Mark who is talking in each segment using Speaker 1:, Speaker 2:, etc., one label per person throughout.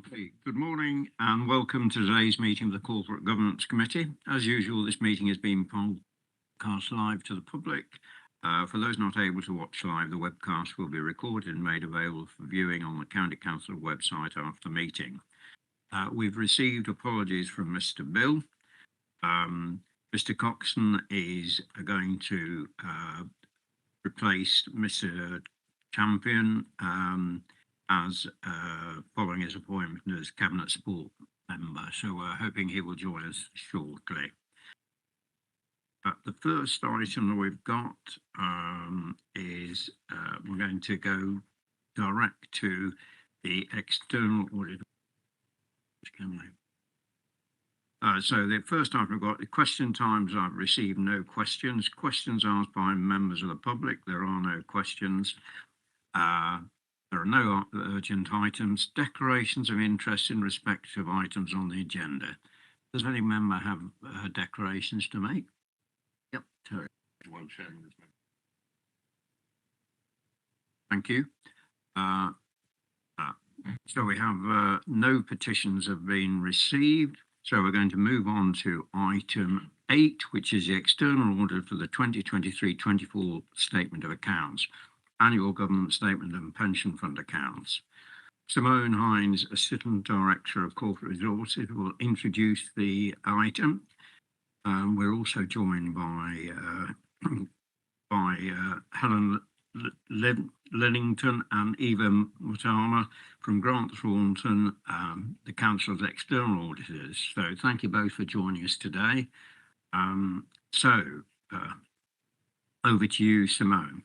Speaker 1: Okay, good morning and welcome to today's meeting of the Corporate Governance Committee. As usual, this meeting is being podcast live to the public. For those not able to watch live, the webcast will be recorded and made available for viewing on the County Council website after the meeting. We've received apologies from Mr. Bill. Mr. Coxon is going to replace Mr. Champion as following his appointment as Cabinet Support Member. So we're hoping he will join us shortly. The first item that we've got is we're going to go direct to the external audit. So the first item we've got the question times. I've received no questions. Questions asked by members of the public. There are no questions. There are no urgent items. Declarations of interest in respect of items on the agenda. Does any member have declarations to make? Yep, Terry. Thank you. So we have no petitions have been received. So we're going to move on to item 8, which is the external audit for the 2023-24 statement of accounts, annual government statement and pension fund accounts. Simone Hines, Assistant Director of Corporate Resources, will introduce the item. We're also joined by Helen Lennington and Eva Mutama from Grant Thornton, the Council's external auditors. So thank you both for joining us today. Over to you, Simone.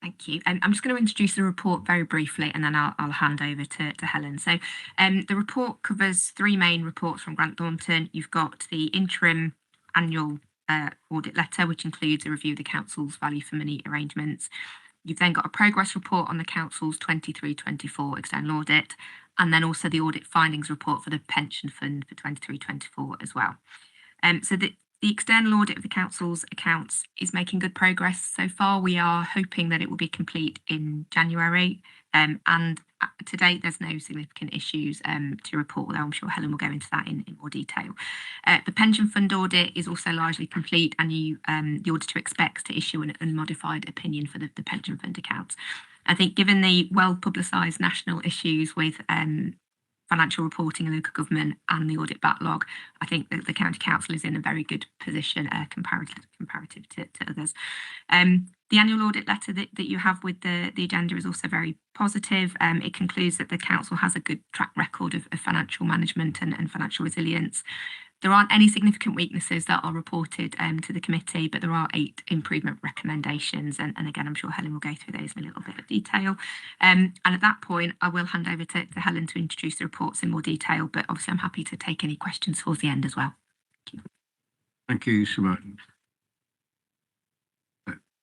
Speaker 2: Thank you. I'm just going to introduce the report very briefly and then I'll hand over to Helen. So the report covers 3 main reports from Grant Thornton. You've got the interim annual audit letter, which includes a review of the Council's value for money arrangements. You've then got a progress report on the Council's 23-24 external audit, and then also the audit findings report for the pension fund for 23-24 as well. So the external audit of the Council's accounts is making good progress so far. We are hoping that it will be complete in January, and to date there's no significant issues to report, although I'm sure Helen will go into that in more detail. The pension fund audit is also largely complete, and the auditor expects to issue an unmodified opinion for the pension fund accounts. I think given the well-publicised national issues with financial reporting in local government and the audit backlog, I think that the County Council is in a very good position comparative to others. The annual audit letter that you have with the agenda is also very positive. It concludes that the Council has a good track record of financial management and financial resilience. There aren't any significant weaknesses that are reported to the committee, but there are 8 improvement recommendations. And again, I'm sure Helen will go through those in a little bit of detail. And at that point, I will hand over to Helen to introduce the reports in more detail, but obviously I'm happy to take any questions towards the end as well. Thank you.
Speaker 1: Thank you, Simone.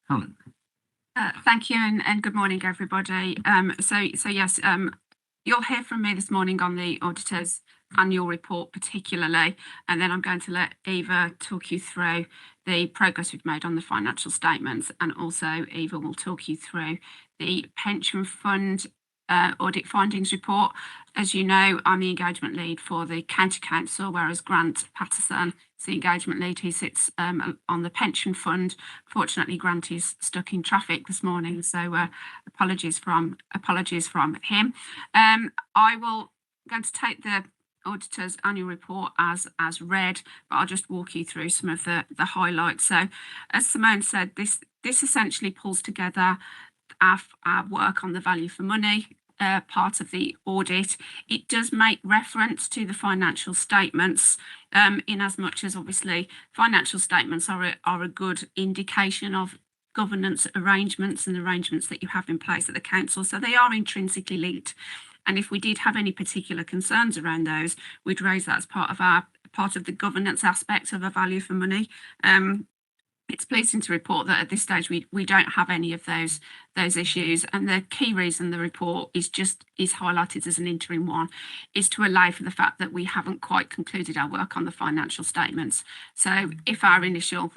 Speaker 1: Helen.
Speaker 3: Thank you and good morning, everybody. So yes, you'll hear from me this morning on the auditor's annual report particularly, and then I'm going to let Eva talk you through the progress we've made on the financial statements, and also Eva will talk you through the pension fund audit findings report. As you know, I'm the engagement lead for the County Council, whereas Grant Patterson is the engagement lead. He sits on the pension fund. Fortunately, Grant is stuck in traffic this morning, so apologies from him. I'm going to take the auditor's annual report as read, but I'll just walk you through some of the highlights. So as Simone said, this essentially pulls together our work on the value for money part of the audit. It does make reference to the financial statements, in as much as obviously financial statements are a good indication of governance arrangements and arrangements that you have in place at the council, so they are intrinsically linked. And if we did have any particular concerns around those, we'd raise that as part of the governance aspect of a value for money. It's pleasing to report that at this stage we don't have any of those issues, and the key reason the report is highlighted as an interim one is to allow for the fact that we haven't quite concluded our work on the financial statements. So if our initial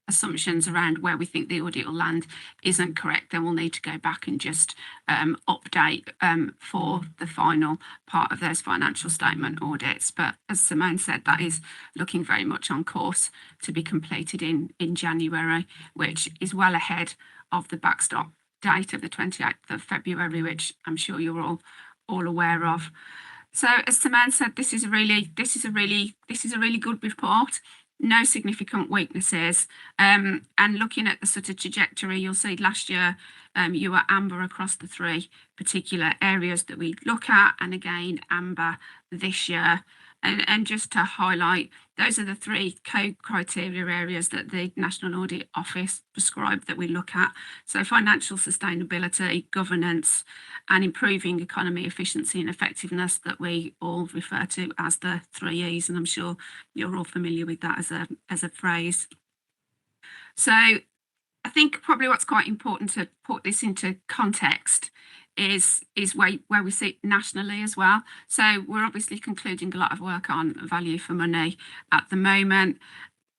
Speaker 3: assumptions around where we think the audit will land isn't correct, then we'll need to go back and just update for the final part of those financial statement audits. But as Simone said, that is looking very much on course to be completed in January, which is well ahead of the backstop date of the 28th of February, which I'm sure you're all aware of. So as Simone said, this is a really good report. No significant weaknesses. And looking at the sort of trajectory, you'll see last year you were amber across the three particular areas that we look at, and again amber this year. And just to highlight, those are the three code criteria areas that the National Audit Office prescribed that we look at. So financial sustainability, governance, and improving economy efficiency and effectiveness, that we all refer to as the 3 E's. And I'm sure you're all familiar with that as a phrase. So I think probably what's quite important to put this into context is where we sit nationally as well. So we're obviously concluding a lot of work on value for money at the moment,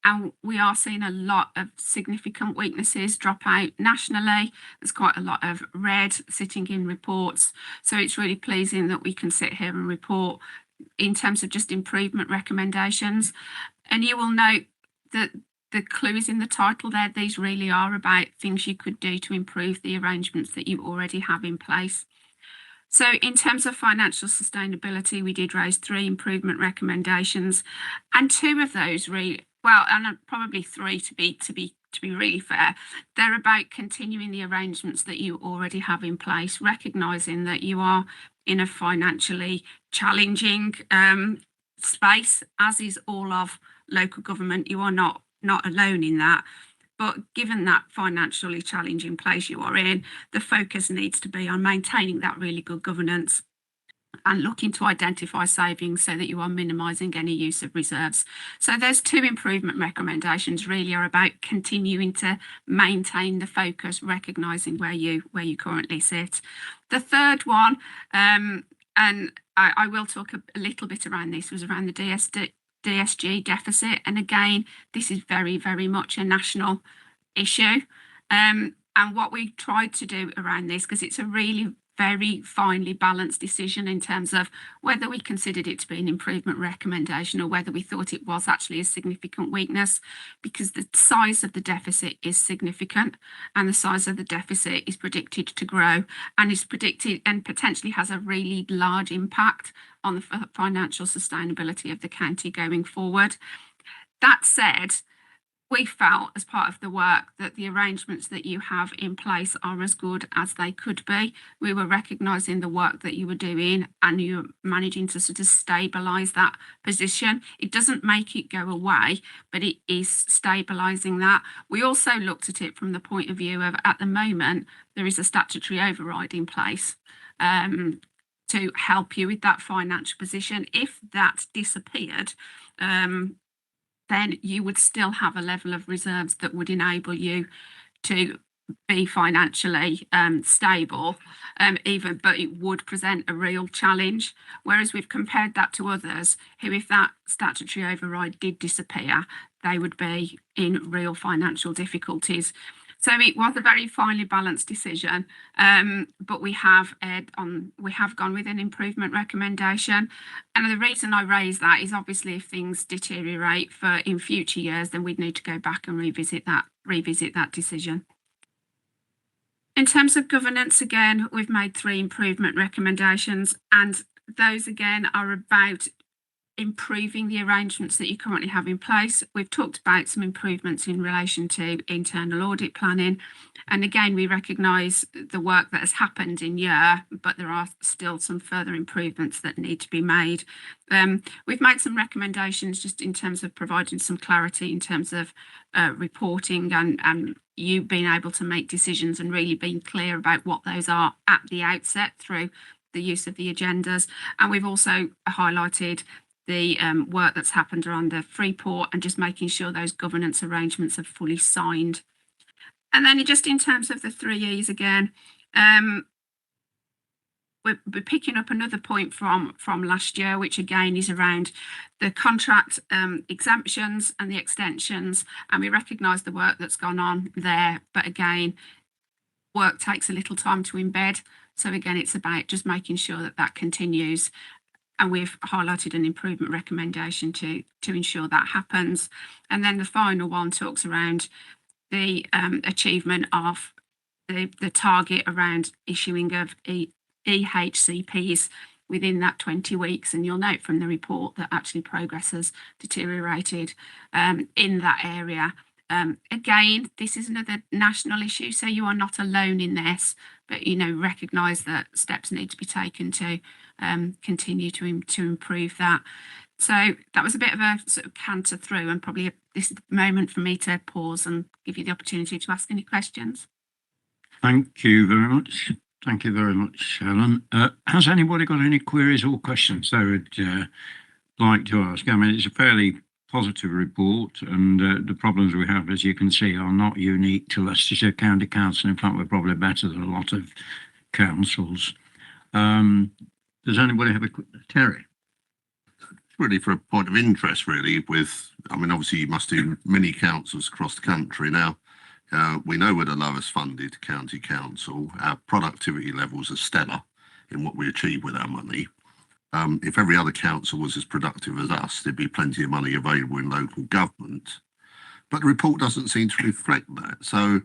Speaker 3: and we are seeing a lot of significant weaknesses drop out nationally. There's quite a lot of red sitting in reports, so it's really pleasing that we can sit here and report in terms of just improvement recommendations. And you will note that the clues in the title there, these really are about things you could do to improve the arrangements that you already have in place. So in terms of financial sustainability, we did raise 3 improvement recommendations, and 2 of those and probably 3 to be really fair, they're about continuing the arrangements that you already have in place, recognising that you are in a financially challenging space, as is all of local government. You are not alone in that, but given that financially challenging place you are in, the focus needs to be on maintaining that really good governance and looking to identify savings so that you are minimising any use of reserves. So those 2 improvement recommendations really are about continuing to maintain the focus, recognising where you currently sit. The third one, and I will talk a little bit around this, was around the DSG deficit. And again, this is very, very much a national issue. And what we tried to do around this, because it's a really very finely balanced decision in terms of whether we considered it to be an improvement recommendation or whether we thought it was actually a significant weakness, because the size of the deficit is significant and the size of the deficit is predicted to grow and is predicted and potentially has a really large impact on the financial sustainability of the county going forward. That said, we felt as part of the work that the arrangements that you have in place are as good as they could be. We were recognising the work that you were doing and you're managing to sort of stabilise that position. It doesn't make it go away, but it is stabilising that. We also looked at it from the point of view of, at the moment, there is a statutory override in place to help you with that financial position. If that disappeared, then you would still have a level of reserves that would enable you to be financially stable, but it would present a real challenge. Whereas we've compared that to others who, if that statutory override did disappear, they would be in real financial difficulties. So it was a very finely balanced decision, but we have gone with an improvement recommendation. And the reason I raise that is obviously if things deteriorate in future years, then we'd need to go back and revisit that decision. In terms of governance, again, we've made 3 improvement recommendations, and those again are about improving the arrangements that you currently have in place. We've talked about some improvements in relation to internal audit planning. And again, we recognise the work that has happened in year, but there are still some further improvements that need to be made. We've made some recommendations just in terms of providing some clarity in terms of reporting and you being able to make decisions and really being clear about what those are at the outset through the use of the agendas. And we've also highlighted the work that's happened around the Freeport and just making sure those governance arrangements are fully signed. And then just in terms of the 3 E's again, we're picking up another point from last year, which again is around the contract exemptions and the extensions, and we recognise the work that's gone on there. But again, work takes a little time to embed. So again, it's about just making sure that that continues. And we've highlighted an improvement recommendation to ensure that happens. And then the final one talks around the achievement of the target around issuing of EHCPs within that 20 weeks. And you'll note from the report that actually progress has deteriorated in that area. Again, this is another national issue, so you are not alone in this, but recognise that steps need to be taken to continue to improve that. So that was a bit of a sort of canter through, and probably this is the moment for me to pause and give you the opportunity to ask any questions.
Speaker 1: Thank you very much. Thank you very much, Helen. Has anybody got any queries or questions they would like to ask? I mean, it's a fairly positive report, and the problems we have, as you can see, are not unique to Leicestershire County Council. In fact, we're probably better than a lot of councils. Does anybody have a Terry?
Speaker 4: Really for a point of interest, really, obviously you must do many councils across the country. Now, we know we're the lowest funded county council. Our productivity levels are stellar in what we achieve with our money. If every other council was as productive as us, there'd be plenty of money available in local government. But the report doesn't seem to reflect that. So,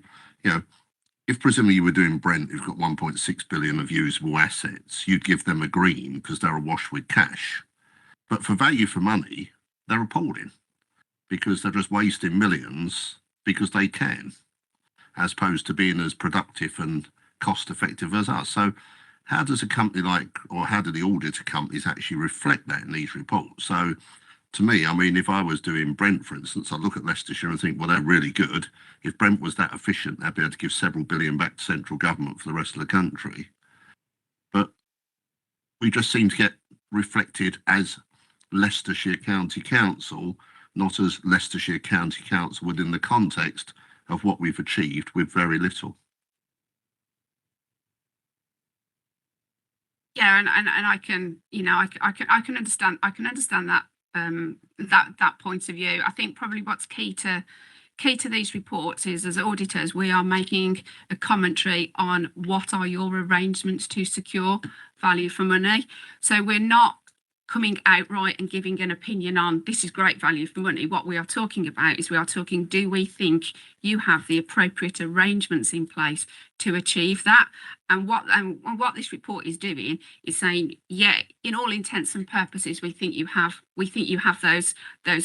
Speaker 4: if presumably you were doing Brent, who've got 1.6 billion of usable assets, you'd give them a green because they're awash with cash. But for value for money, they're appalling because they're just wasting millions because they can, as opposed to being as productive and cost effective as us. So how does a company how do the auditor companies actually reflect that in these reports? So to me, if I was doing Brent, for instance, I'd look at Leicestershire and think, well, they're really good. If Brent was that efficient, they'd be able to give several billion back to central government for the rest of the country. But we just seem to get reflected as Leicestershire County Council, not as Leicestershire County Council within the context of what we've achieved with very little.
Speaker 3: Yeah, and I can understand that that point of view. I think probably what's key to these reports is, as auditors, we are making a commentary on what are your arrangements to secure value for money. So we're not coming outright and giving an opinion on this is great value for money. What we are talking about is do we think you have the appropriate arrangements in place to achieve that? And what this report is doing is saying, yeah, in all intents and purposes, we think you have those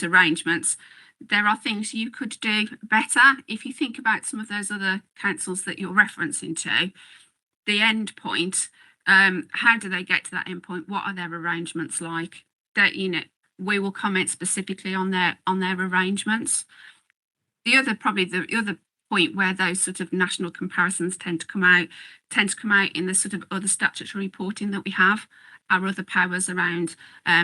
Speaker 3: arrangements. There are things you could do better. If you think about some of those other councils that you're referencing to, the end point. How do they get to that endpoint? What are their arrangements like? That we will comment specifically on their arrangements. The other point where those sort of national comparisons tend to come out in the sort of other statutory reporting that we have. Our other powers around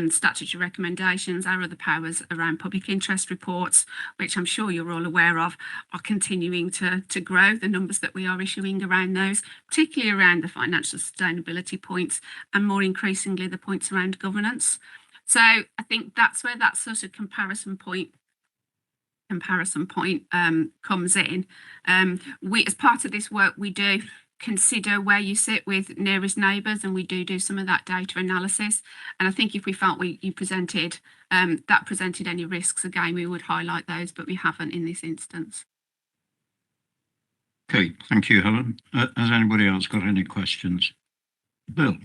Speaker 3: statutory recommendations, our other powers around public interest reports, which I'm sure you're all aware of, are continuing to grow. The numbers that we are issuing around those, particularly around the financial sustainability points, and more increasingly the points around governance. So I think that's where that sort of comparison point comes in. We, as part of this work, we do consider where you sit with nearest neighbours, and we do some of that data analysis. And I think if we felt you presented any risks, again, we would highlight those, but we haven't in this instance.
Speaker 1: Okay, thank you, Helen. Has anybody else got any questions? Bill?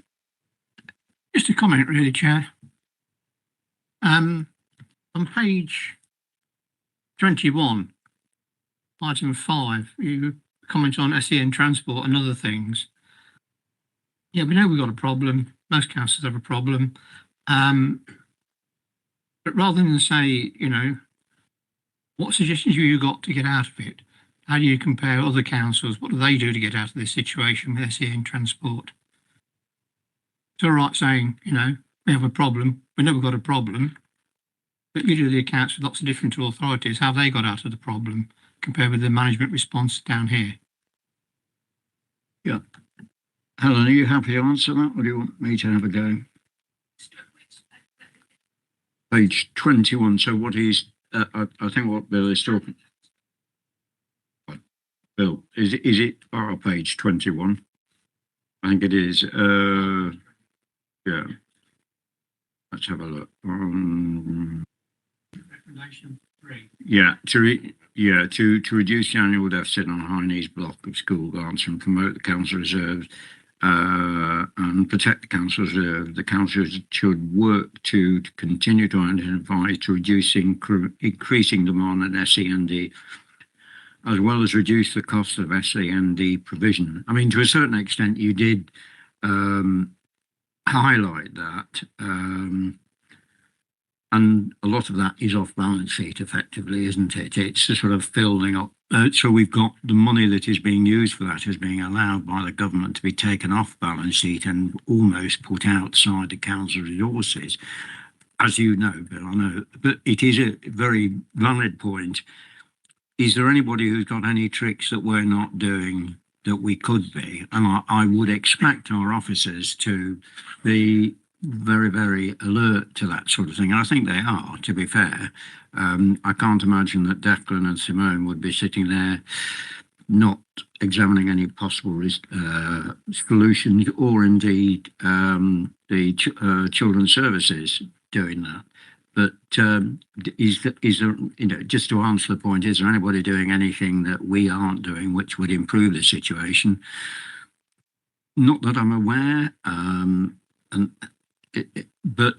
Speaker 5: Just a comment, really, Chair. On page 21, item 5, you comment on SEN transport and other things. Yeah, we know we've got a problem. Most councils have a problem. But rather than say, what suggestions have you got to get out of it? How do you compare other councils? What do they do to get out of this situation with SEN transport? It's all right saying, we have a problem. We know we've got a problem. But you do the accounts with lots of different authorities. How have they got out of the problem compared with the management response down here?
Speaker 1: Yeah. Helen, are you happy to answer that, or do you want me to have a go? Page 21. So what is, I think what Bill is talking. Bill, is it our page 21? I think it is. Yeah. Let's have a look.
Speaker 5: Recommendation 3.
Speaker 1: Yeah, to reduce the annual deficit on high needs block of school grants and promote the council reserves and protect the council reserve. The council should work to continue to identify to reduce increasing demand at SEND, as well as reduce the cost of SEND provision. I mean, to a certain extent, you did highlight that. And a lot of that is off balance sheet effectively, isn't it? It's the sort of filling up. So we've got the money that is being used for that is being allowed by the government to be taken off balance sheet and almost put outside the council resources. As you know, Bill, I know, but it is a very valid point. Is there anybody who's got any tricks that we're not doing that we could be? And I would expect our officers to be very, very alert to that sort of thing. And I think they are, to be fair. I can't imagine that Declan and Simone would be sitting there not examining any possible solutions, or indeed the children's services doing that. But is there, you know, just to answer the point, is there anybody doing anything that we aren't doing which would improve the situation? Not that I'm aware, but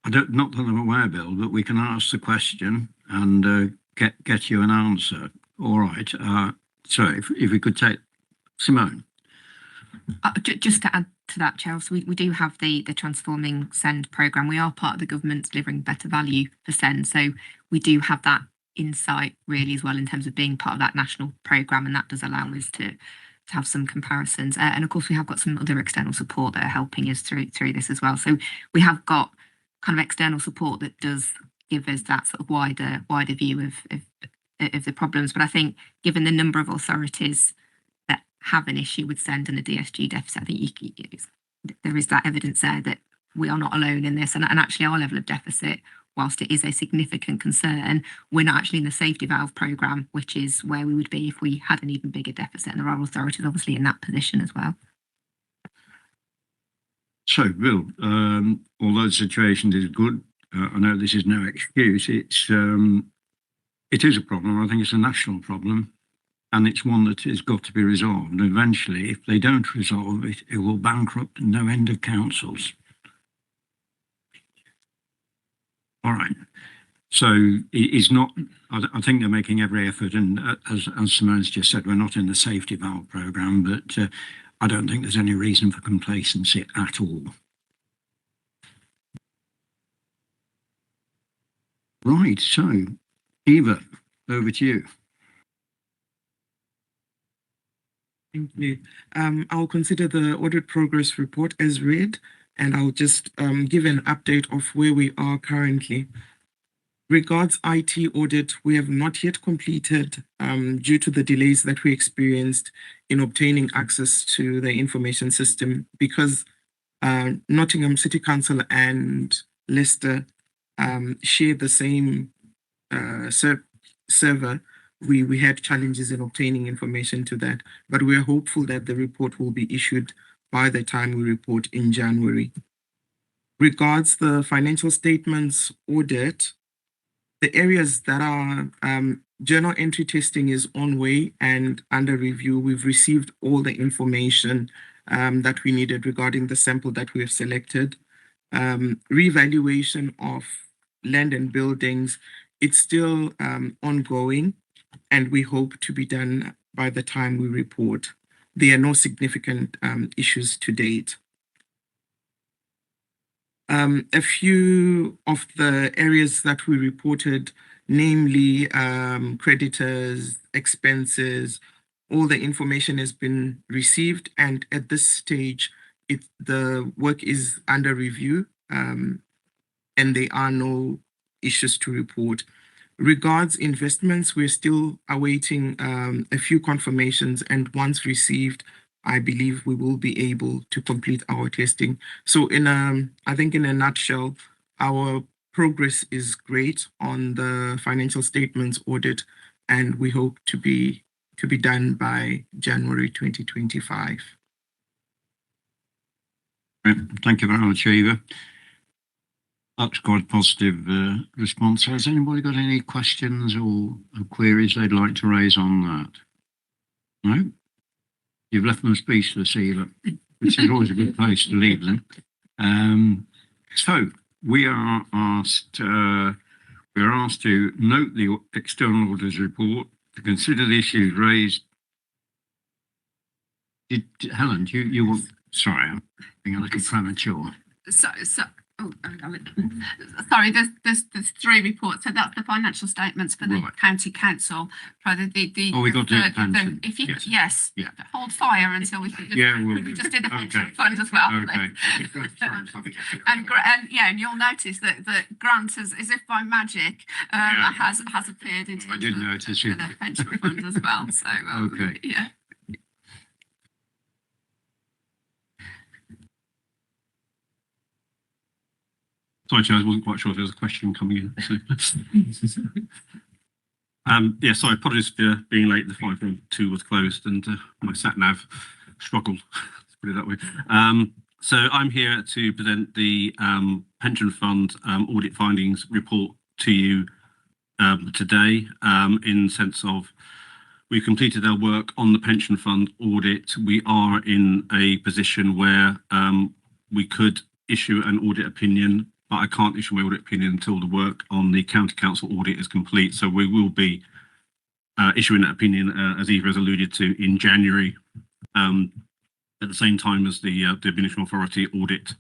Speaker 1: I don't. Not that I'm aware, Bill. But we can ask the question and get you an answer. All right. So if we could take Simone.
Speaker 2: Just to add to that, Chelsea, we do have the Transforming SEND programme. We are part of the government delivering better value for SEND. So we do have that insight really as well in terms of being part of that national programme, and that does allow us to have some comparisons. And of course, we have got some other external support that are helping us through this as well. So we have got kind of external support that does give us that sort of wider view of the problems. But I think given the number of authorities that have an issue with SEND and a DSG deficit, I think there is that evidence there that we are not alone in this. And actually our level of deficit, whilst it is a significant concern, we're not actually in the safety valve programme, which is where we would be if we had an even bigger deficit. And there are authorities obviously in that position as well.
Speaker 1: So, Bill, although the situation is good, I know this is no excuse. It is a problem. I think it's a national problem, and it's one that has got to be resolved. And eventually, if they don't resolve it, it will bankrupt no end of councils. All right. So it's not. I think they're making every effort, and as Simone's just said, we're not in the safety valve programme, but I don't think there's any reason for complacency at all. Right. So, Eva, over to you.
Speaker 6: Thank you. I'll consider the audit progress report as read, and I'll just give an update of where we are currently. Regards IT audit, we have not yet completed due to the delays that we experienced in obtaining access to the information system, because Nottingham City Council and Leicester share the same server. We had challenges in obtaining information to that, but we are hopeful that the report will be issued by the time we report in January. Regards the financial statements audit, the areas that are journal entry testing is on way and under review. We've received all the information that we needed regarding the sample that we have selected. Revaluation of land and buildings, it's still ongoing, and we hope to be done by the time we report. There are no significant issues to date. A few of the areas that we reported, namely creditors, expenses, all the information has been received, and at this stage, the work is under review, and there are no issues to report. Regards investments, we're still awaiting a few confirmations, and once received, I believe we will be able to complete our testing. So I think in a nutshell, our progress is great on the financial statements audit, and we hope to be done by January 2025.
Speaker 1: Thank you very much, Eva. That's quite a positive response. Has anybody got any questions or queries they'd like to raise on that? No? You've left them speechless, Eva, which is always a good place to leave them. So we are asked to note the external auditor's report, to consider the issues raised. Helen, you want? Sorry, I'm being a little premature.
Speaker 3: Sorry, there's three reports. So that's the financial statements for the county council.
Speaker 1: We got to pension.
Speaker 3: If you yes, hold fire until we we just did the pension fund as well.
Speaker 1: Okay.
Speaker 3: and you'll notice that Grant as if by magic has appeared into
Speaker 1: I did notice it.
Speaker 3: the pension fund as well. So
Speaker 1: okay.
Speaker 3: Yeah.
Speaker 7: Sorry, Chair, I wasn't quite sure if there was a question coming in. So. Sorry, apologies for being late. The 5.2 was closed and my sat-nav struggled, let's put it that way. So I'm here to present the pension fund audit findings report to you today in sense of we've completed our work on the pension fund audit. We are in a position where we could issue an audit opinion, but I can't issue my audit opinion until the work on the county council audit is complete. So we will be issuing that opinion, as Eva has alluded to, in January, at the same time as the Administration Authority audit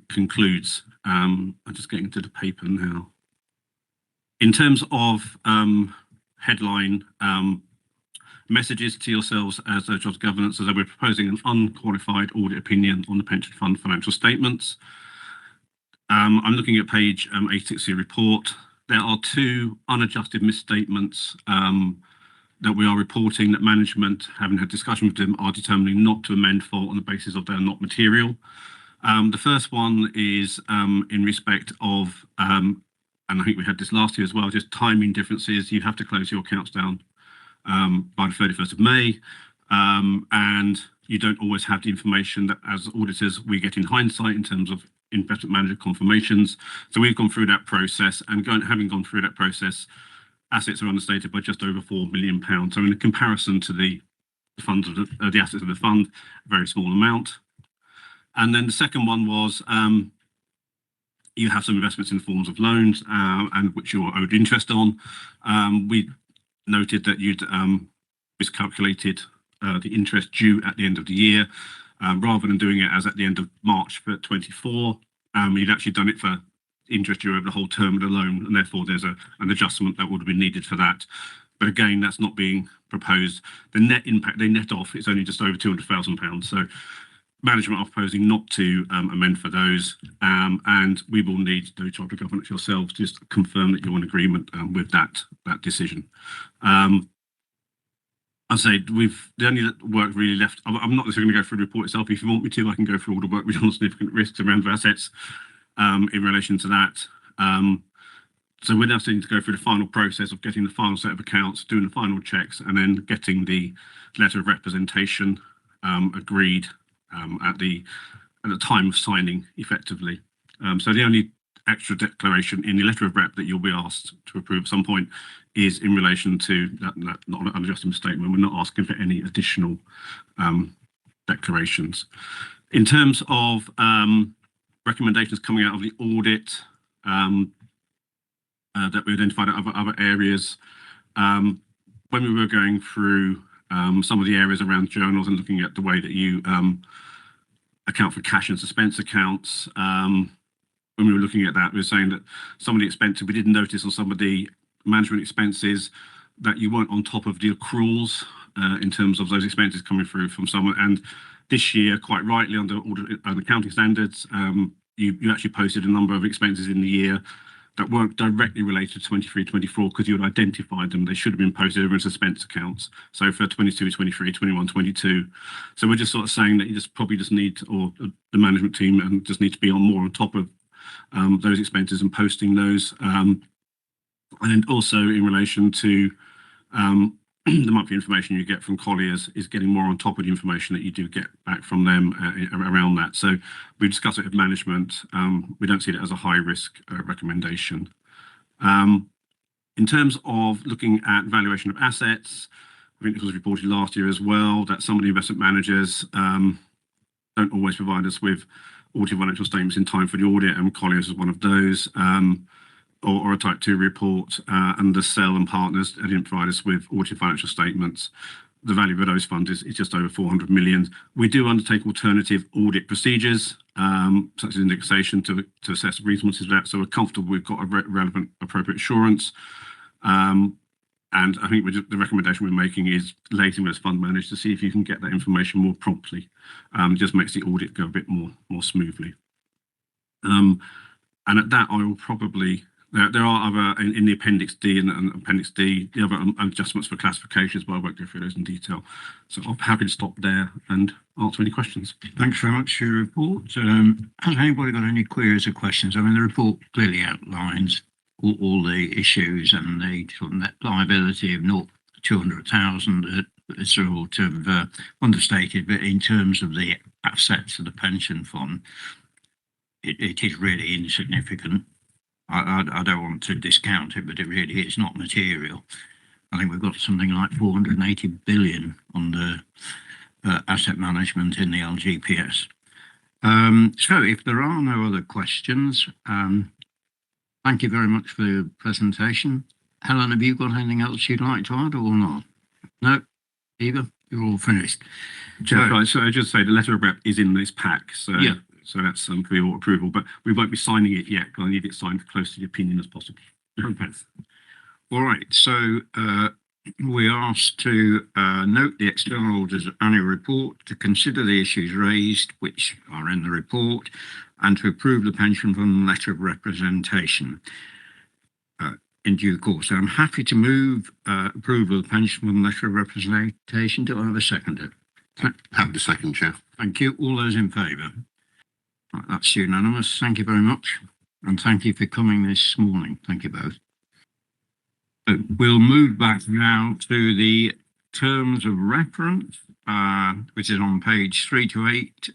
Speaker 7: concludes. I'm just getting to the paper now. In terms of headline messages to yourselves as Jobs Governance, as we're proposing an unqualified audit opinion on the pension fund financial statements. I'm looking at page 860 report. There are two unadjusted misstatements that we are reporting that management, having had discussion with them, are determining not to amend for on the basis of they're not material. The first one is in respect of, and I think we had this last year as well, just timing differences. You have to close your accounts down by the 31st of May. And you don't always have the information that as auditors we get in hindsight in terms of investment manager confirmations. So we've gone through that process, and having gone through that process, assets are understated by just over £4 million. So in comparison to the funds of the assets of the fund, a very small amount. And then the second one was you have some investments in forms of loans and which you're owed interest on. We noted that you'd miscalculated the interest due at the end of the year. Rather than doing it as at the end of March for 24, you'd actually done it for interest due over the whole term of the loan, and therefore there's an adjustment that would have been needed for that. But again, that's not being proposed. The net impact, they net off, it's only just over £200,000. So management are proposing not to amend for those, and we will need the Charter of Governance yourselves to just confirm that you're in agreement with that decision. I say the only work really left. I'm not necessarily going to go through the report itself. If you want me to, I can go through all the work we've done on significant risks around assets in relation to that. So we're now starting to go through the final process of getting the final set of accounts, doing the final checks, and then getting the letter of representation agreed at the time of signing, effectively. So the only extra declaration in the letter of rep that you'll be asked to approve at some point is in relation to that not an unadjusted statement. We're not asking for any additional declarations. In terms of recommendations coming out of the audit that we identified at other areas, when we were going through some of the areas around journals and looking at the way that you account for cash and suspense accounts, when we were looking at that, we were saying that some of the expenses, we didn't notice on some of the management expenses that you weren't on top of the accruals in terms of those expenses coming through from someone. And this year, quite rightly, under accounting standards, you actually posted a number of expenses in the year that weren't directly related to 23-24 because you had identified them. They should have been posted over in suspense accounts. So for 22-23, 21-22. So we're just sort of saying that you just probably just need, or the management team and just need to be more on top of those expenses and posting those. And also in relation to the monthly information you get from Colliers is getting more on top of the information that you do get back from them around that. So we discuss it with management. We don't see it as a high risk recommendation. In terms of looking at valuation of assets, I think this was reported last year as well, that some of the investment managers don't always provide us with audited financial statements in time for the audit, and Colliers is one of those. Or a type 2 report, and the Cell and partners didn't provide us with audited financial statements. The value of those funds is just over 400 million. We do undertake alternative audit procedures, such as indexation, to assess the reasonableness of that. So we're comfortable we've got a relevant, appropriate assurance. And I think the recommendation we're making is liaising with fund managers to see if you can get that information more promptly. Just makes the audit go a bit more smoothly. And at that, I will probably. There are other, in the Appendix D and Appendix D, the other adjustments for classifications, but I won't go through those in detail. So I'm happy to stop there and answer any questions.
Speaker 1: Thanks very much for your report. Has anybody got any queries or questions? I mean, the report clearly outlines all the issues and the sort of net liability of 200,000 is sort of understated, but in terms of the assets of the pension fund, it is really insignificant. I don't want to discount it, but it really is not material. I think we've got something like 480 billion on the asset management in the LGPS. So if there are no other questions, thank you very much for your presentation. Helen, have you got anything else you'd like to add or not? No? Eva, you're all finished.
Speaker 7: So I just say the letter of rep is in this pack. So
Speaker 1: yeah.
Speaker 7: So that's for your approval, but we won't be signing it yet because I need it signed close to the opinion as possible.
Speaker 1: Okay. All right. So we asked to note the external auditor's annual report, to consider the issues raised, which are in the report, and to approve the pension fund letter of representation in due course. So I'm happy to move approval of the pension fund letter of representation. Do I have a seconder?
Speaker 4: Happy to second, Chair.
Speaker 1: Thank you. All those in favour? Right, that's unanimous. Thank you very much. And thank you for coming this morning. Thank you both. We'll move back now to the terms of reference, which is on page 3 to 8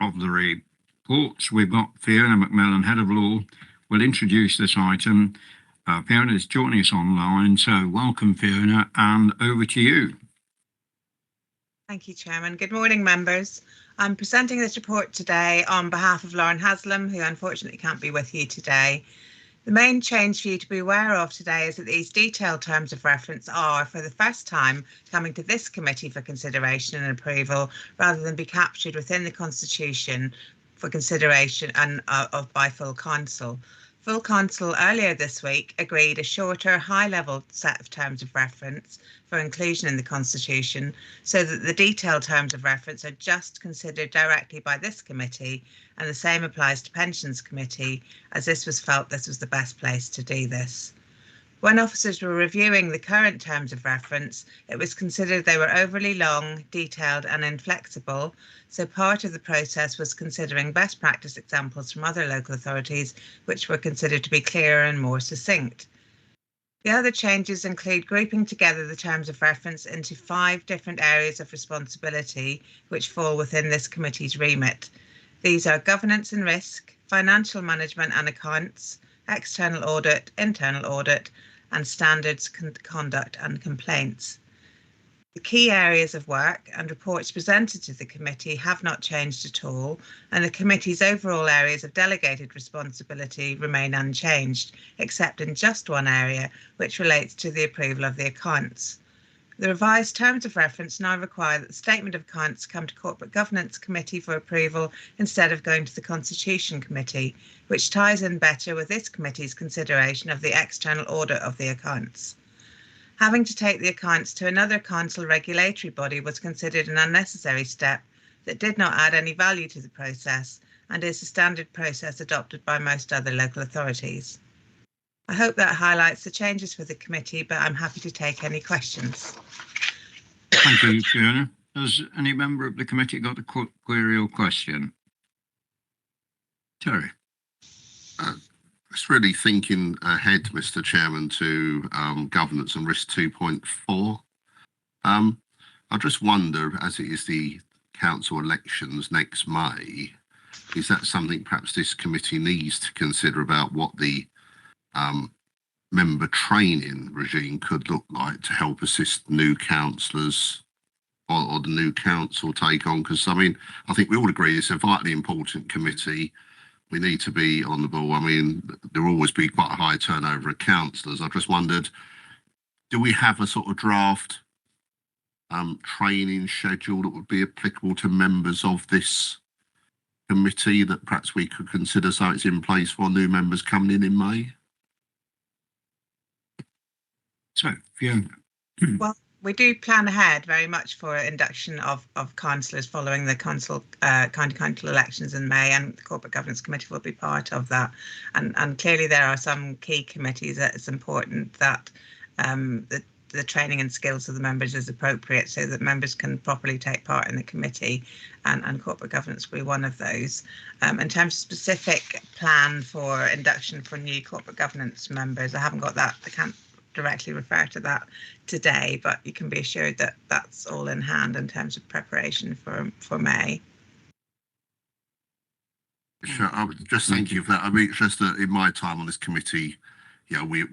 Speaker 1: of the reports. We've got Fiona McMillan, Head of Law, will introduce this item. Fiona is joining us online, so welcome, Fiona, and over to you.
Speaker 8: Thank you, Chairman. Good morning, members. I'm presenting this report today on behalf of Lauren Haslam, who unfortunately can't be with you today. The main change for you to be aware of today is that these detailed terms of reference are, for the first time, coming to this committee for consideration and approval, rather than be captured within the Constitution for consideration and by full council. Full Council earlier this week agreed a shorter, high-level set of terms of reference for inclusion in the Constitution, so that the detailed terms of reference are just considered directly by this committee, and the same applies to Pensions Committee, as this was felt this was the best place to do this. When officers were reviewing the current terms of reference, it was considered they were overly long, detailed and inflexible, so part of the process was considering best practice examples from other local authorities, which were considered to be clearer and more succinct. The other changes include grouping together the terms of reference into 5 different areas of responsibility, which fall within this committee's remit. These are governance and risk, financial management and accounts, external audit, internal audit, and standards, conduct and complaints. The key areas of work and reports presented to the committee have not changed at all, and the committee's overall areas of delegated responsibility remain unchanged, except in just one area, which relates to the approval of the accounts. The revised terms of reference now require that the statement of accounts come to Corporate Governance Committee for approval instead of going to the Constitution Committee, which ties in better with this committee's consideration of the external audit of the accounts. Having to take the accounts to another council regulatory body was considered an unnecessary step that did not add any value to the process and is the standard process adopted by most other local authorities. I hope that highlights the changes for the committee, but I'm happy to take any questions.
Speaker 1: Thank you, Fiona. Has any member of the committee got a query or question? Terry.
Speaker 4: Just really thinking ahead, Mr. Chairman, to governance and risk 2.4. I just wonder, as it is the council elections next May, is that something perhaps this committee needs to consider about what the member training regime could look like to help assist new councillors or the new council take on? Because, I mean, I think we all agree it's a vitally important committee. We need to be on the ball. I mean, there will always be quite a high turnover of councillors. I just wondered, do we have a sort of draft training schedule that would be applicable to members of this committee that perhaps we could consider so it's in place for new members coming in May?
Speaker 1: So, Fiona.
Speaker 8: Well, we do plan ahead very much for induction of councillors following the county council elections in May, and the Corporate Governance Committee will be part of that. And clearly there are some key committees that it's important that the training and skills of the members is appropriate so that members can properly take part in the committee, and corporate governance will be one of those. In terms of specific plan for induction for new corporate governance members, I haven't got that. I can't directly refer to that today, but you can be assured that that's all in hand in terms of preparation for May.
Speaker 4: Sure, I would just thank you for that. I mean, it's just that in my time on this committee,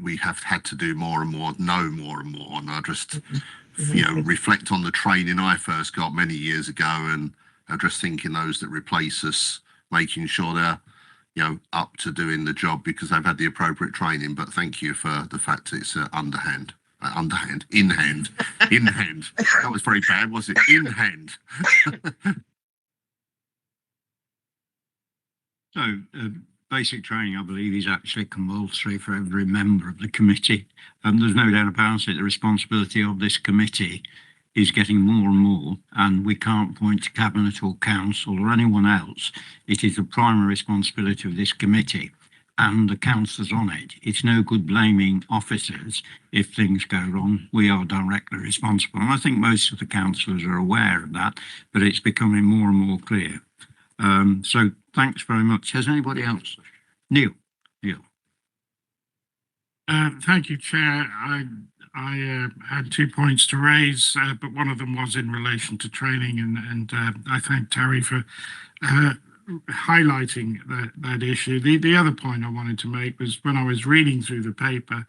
Speaker 4: we have had to do more and more, know more and more, and I just, reflect on the training I first got many years ago, and I'm just thinking those that replace us, making sure they're, up to doing the job because they've had the appropriate training. But thank you for the fact it's in hand. That was very bad, was it? In hand.
Speaker 1: So, basic training, I believe, is actually compulsory for every member of the committee. And there's no doubt about it, the responsibility of this committee is getting more and more, and we can't point to Cabinet or Council or anyone else. It is the primary responsibility of this committee and the councillors on it. It's no good blaming officers if things go wrong. We are directly responsible. And I think most of the councillors are aware of that, but it's becoming more and more clear. So thanks very much. Has anybody else? Neil.
Speaker 9: Thank you, Chair. I had 2 points to raise, but one of them was in relation to training, and I thank Terry for highlighting that issue. The other point I wanted to make was when I was reading through the paper,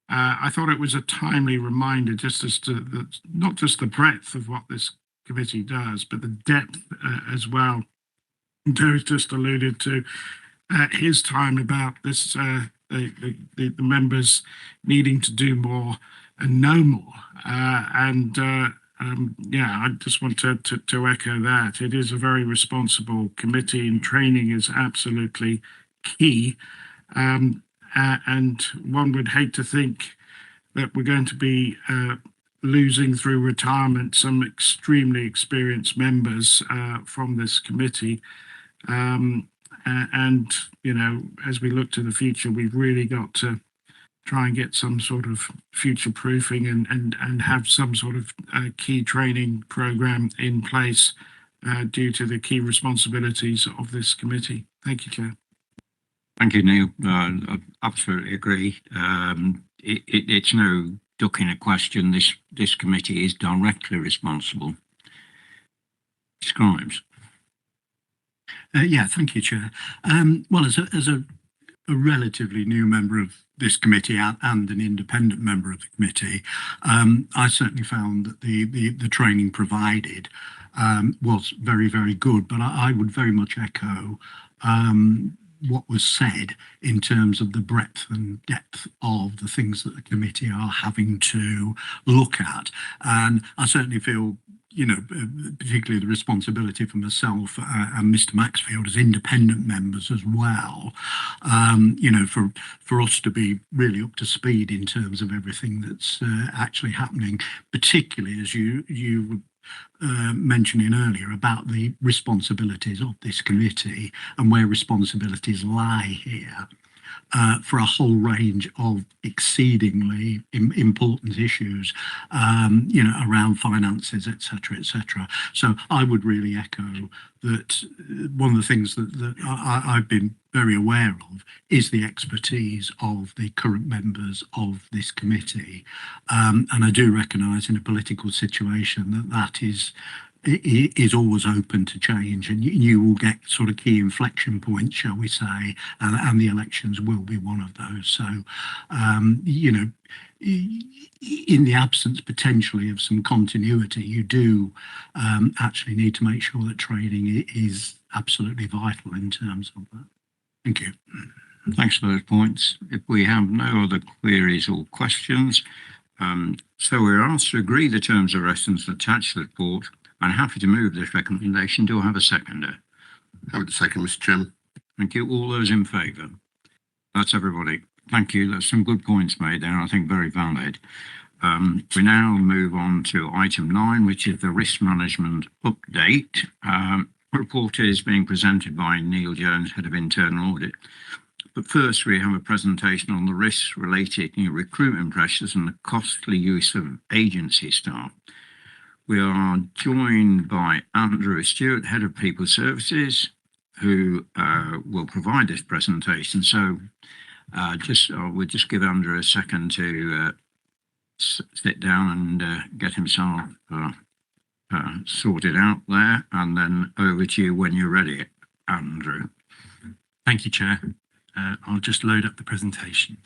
Speaker 9: I thought it was a timely reminder just as to not just the breadth of what this committee does, but the depth as well. Terry just alluded to his time about this, the members needing to do more and know more. I just want to echo that. It is a very responsible committee, and training is absolutely key. And one would hate to think that we're going to be losing through retirement some extremely experienced members from this committee. And, as we look to the future, we've really got to try and get some sort of future proofing and have some sort of key training program in place due to the key responsibilities of this committee. Thank you, Chair.
Speaker 1: Thank you, Neil. I absolutely agree. It's no ducking a question. This committee is directly responsible. Scribes.
Speaker 5: Thank you, Chair. Well, as a relatively new member of this committee and an independent member of the committee, I certainly found that the training provided was very, very good. But I would very much echo what was said in terms of the breadth and depth of the things that the committee are having to look at. And I certainly feel, particularly the responsibility for myself and Mr. Maxfield as independent members as well, for us to be really up to speed in terms of everything that's actually happening, particularly as you were mentioning earlier about the responsibilities of this committee and where responsibilities lie here.
Speaker 10: for a whole range of exceedingly important issues, around finances, etc., etc. So I would really echo that one of the things that I've been very aware of is the expertise of the current members of this committee. And I do recognise in a political situation that is always open to change, and you will get sort of key inflection points, shall we say, and the elections will be one of those. So, in the absence potentially of some continuity, you do actually need to make sure that training is absolutely vital in terms of that. Thank you.
Speaker 1: Thanks for those points. If we have no other queries or questions, so we're asked to agree the terms of reference attached to the report. I'm happy to move this recommendation. Do I have a seconder?
Speaker 4: Have a second, Mr. Chairman.
Speaker 1: Thank you. All those in favour? That's everybody. Thank you. That's some good points made there. I think very valid. We now move on to item 9, which is the risk management update. Report is being presented by Neil Jones, Head of Internal Audit. But first, we have a presentation on the risks related to recruitment pressures and the costly use of agency staff. We are joined by Andrew Stewart, Head of People Services, who will provide this presentation. So we'll just give Andrew a second to sit down and get himself sorted out there, and then over to you when you're ready, Andrew.
Speaker 11: Thank you, Chair. I'll just load up the presentation.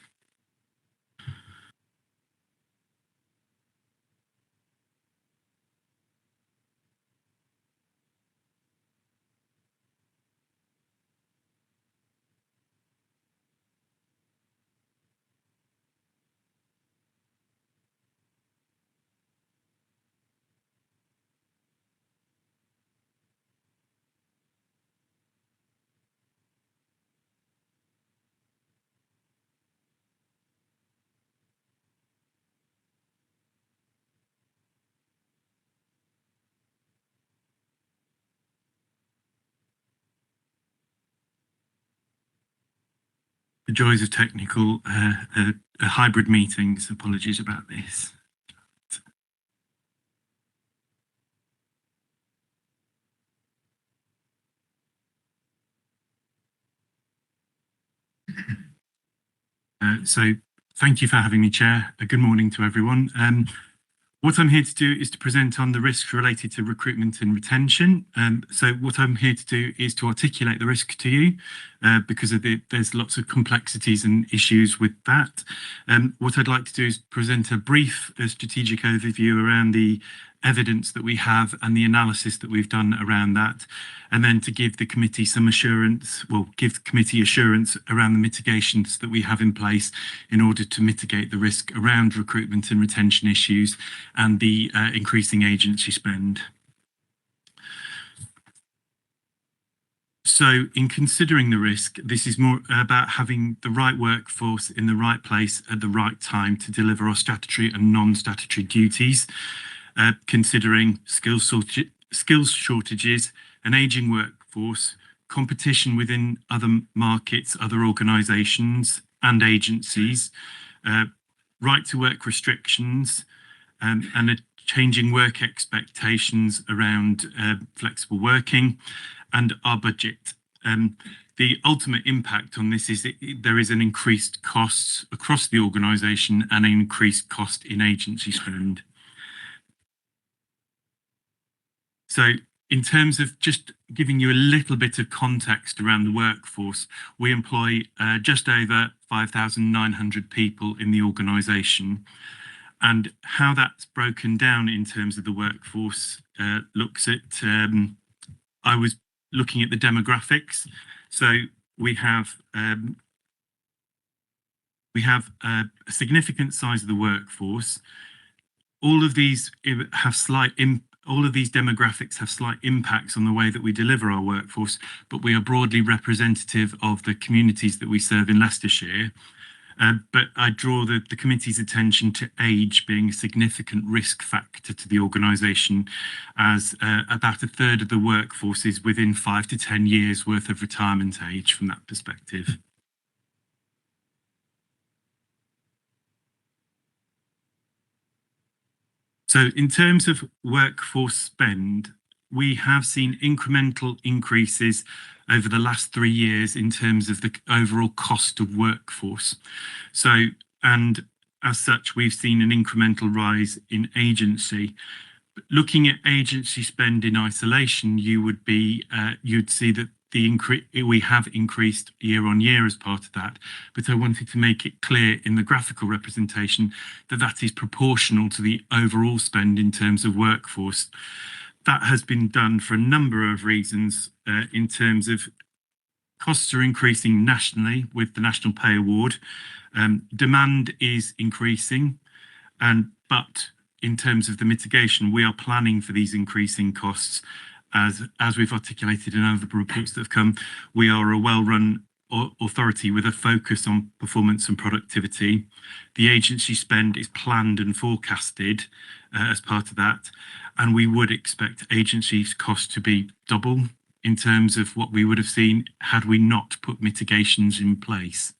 Speaker 11: The joys of technical hybrid meetings. Apologies about this. So thank you for having me, Chair. Good morning to everyone. What I'm here to do is to present on the risks related to recruitment and retention. So what I'm here to do is to articulate the risk to you because there's lots of complexities and issues with that. What I'd like to do is present a brief strategic overview around the evidence that we have and the analysis that we've done around that, and then to give the committee some assurance, give the committee assurance around the mitigations that we have in place in order to mitigate the risk around recruitment and retention issues and the increasing agency spend. So in considering the risk, this is more about having the right workforce in the right place at the right time to deliver our statutory and non-statutory duties. Considering skills shortages, an ageing workforce, competition within other markets, other organisations and agencies, right to work restrictions, and a changing work expectations around flexible working, and our budget. The ultimate impact on this is that there is an increased costs across the organisation and an increased cost in agency spend. So in terms of just giving you a little bit of context around the workforce, we employ just over 5,900 people in the organisation. And how that's broken down in terms of the workforce looks at, I was looking at the demographics. So we have a significant size of the workforce. All of these demographics have slight impacts on the way that we deliver our workforce, but we are broadly representative of the communities that we serve in Leicestershire. But I draw the committee's attention to age being a significant risk factor to the organisation, as about a third of the workforce is within 5 to 10 years worth of retirement age from that perspective. So in terms of workforce spend, we have seen incremental increases over the last 3 years in terms of the overall cost of workforce. So, and as such, we've seen an incremental rise in agency. Looking at agency spend in isolation, you'd see that we have increased year on year as part of that, but I wanted to make it clear in the graphical representation that that is proportional to the overall spend in terms of workforce. That has been done for a number of reasons. In terms of costs are increasing nationally with the National Pay Award, demand is increasing, but in terms of the mitigation, we are planning for these increasing costs. As we've articulated in other reports that have come, we are a well-run authority with a focus on performance and productivity. The agency spend is planned and forecasted as part of that, and we would expect agency costs to be double in terms of what we would have seen had we not put mitigations in place.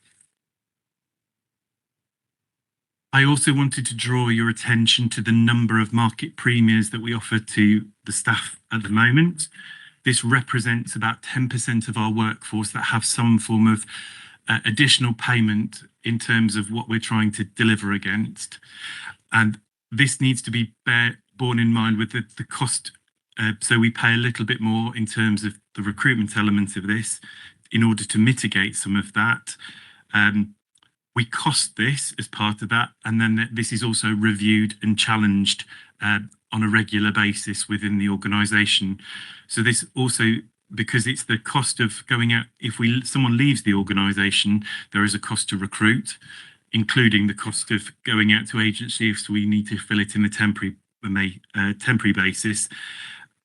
Speaker 11: I also wanted to draw your attention to the number of market premiums that we offer to the staff at the moment. This represents about 10% of our workforce that have some form of additional payment in terms of what we're trying to deliver against. And this needs to be borne in mind with the cost. So we pay a little bit more in terms of the recruitment element of this in order to mitigate some of that. We cost this as part of that, and then this is also reviewed and challenged on a regular basis within the organisation. So this also, because it's the cost of going out, if someone leaves the organisation, there is a cost to recruit, including the cost of going out to agency if we need to fill it in the temporary basis.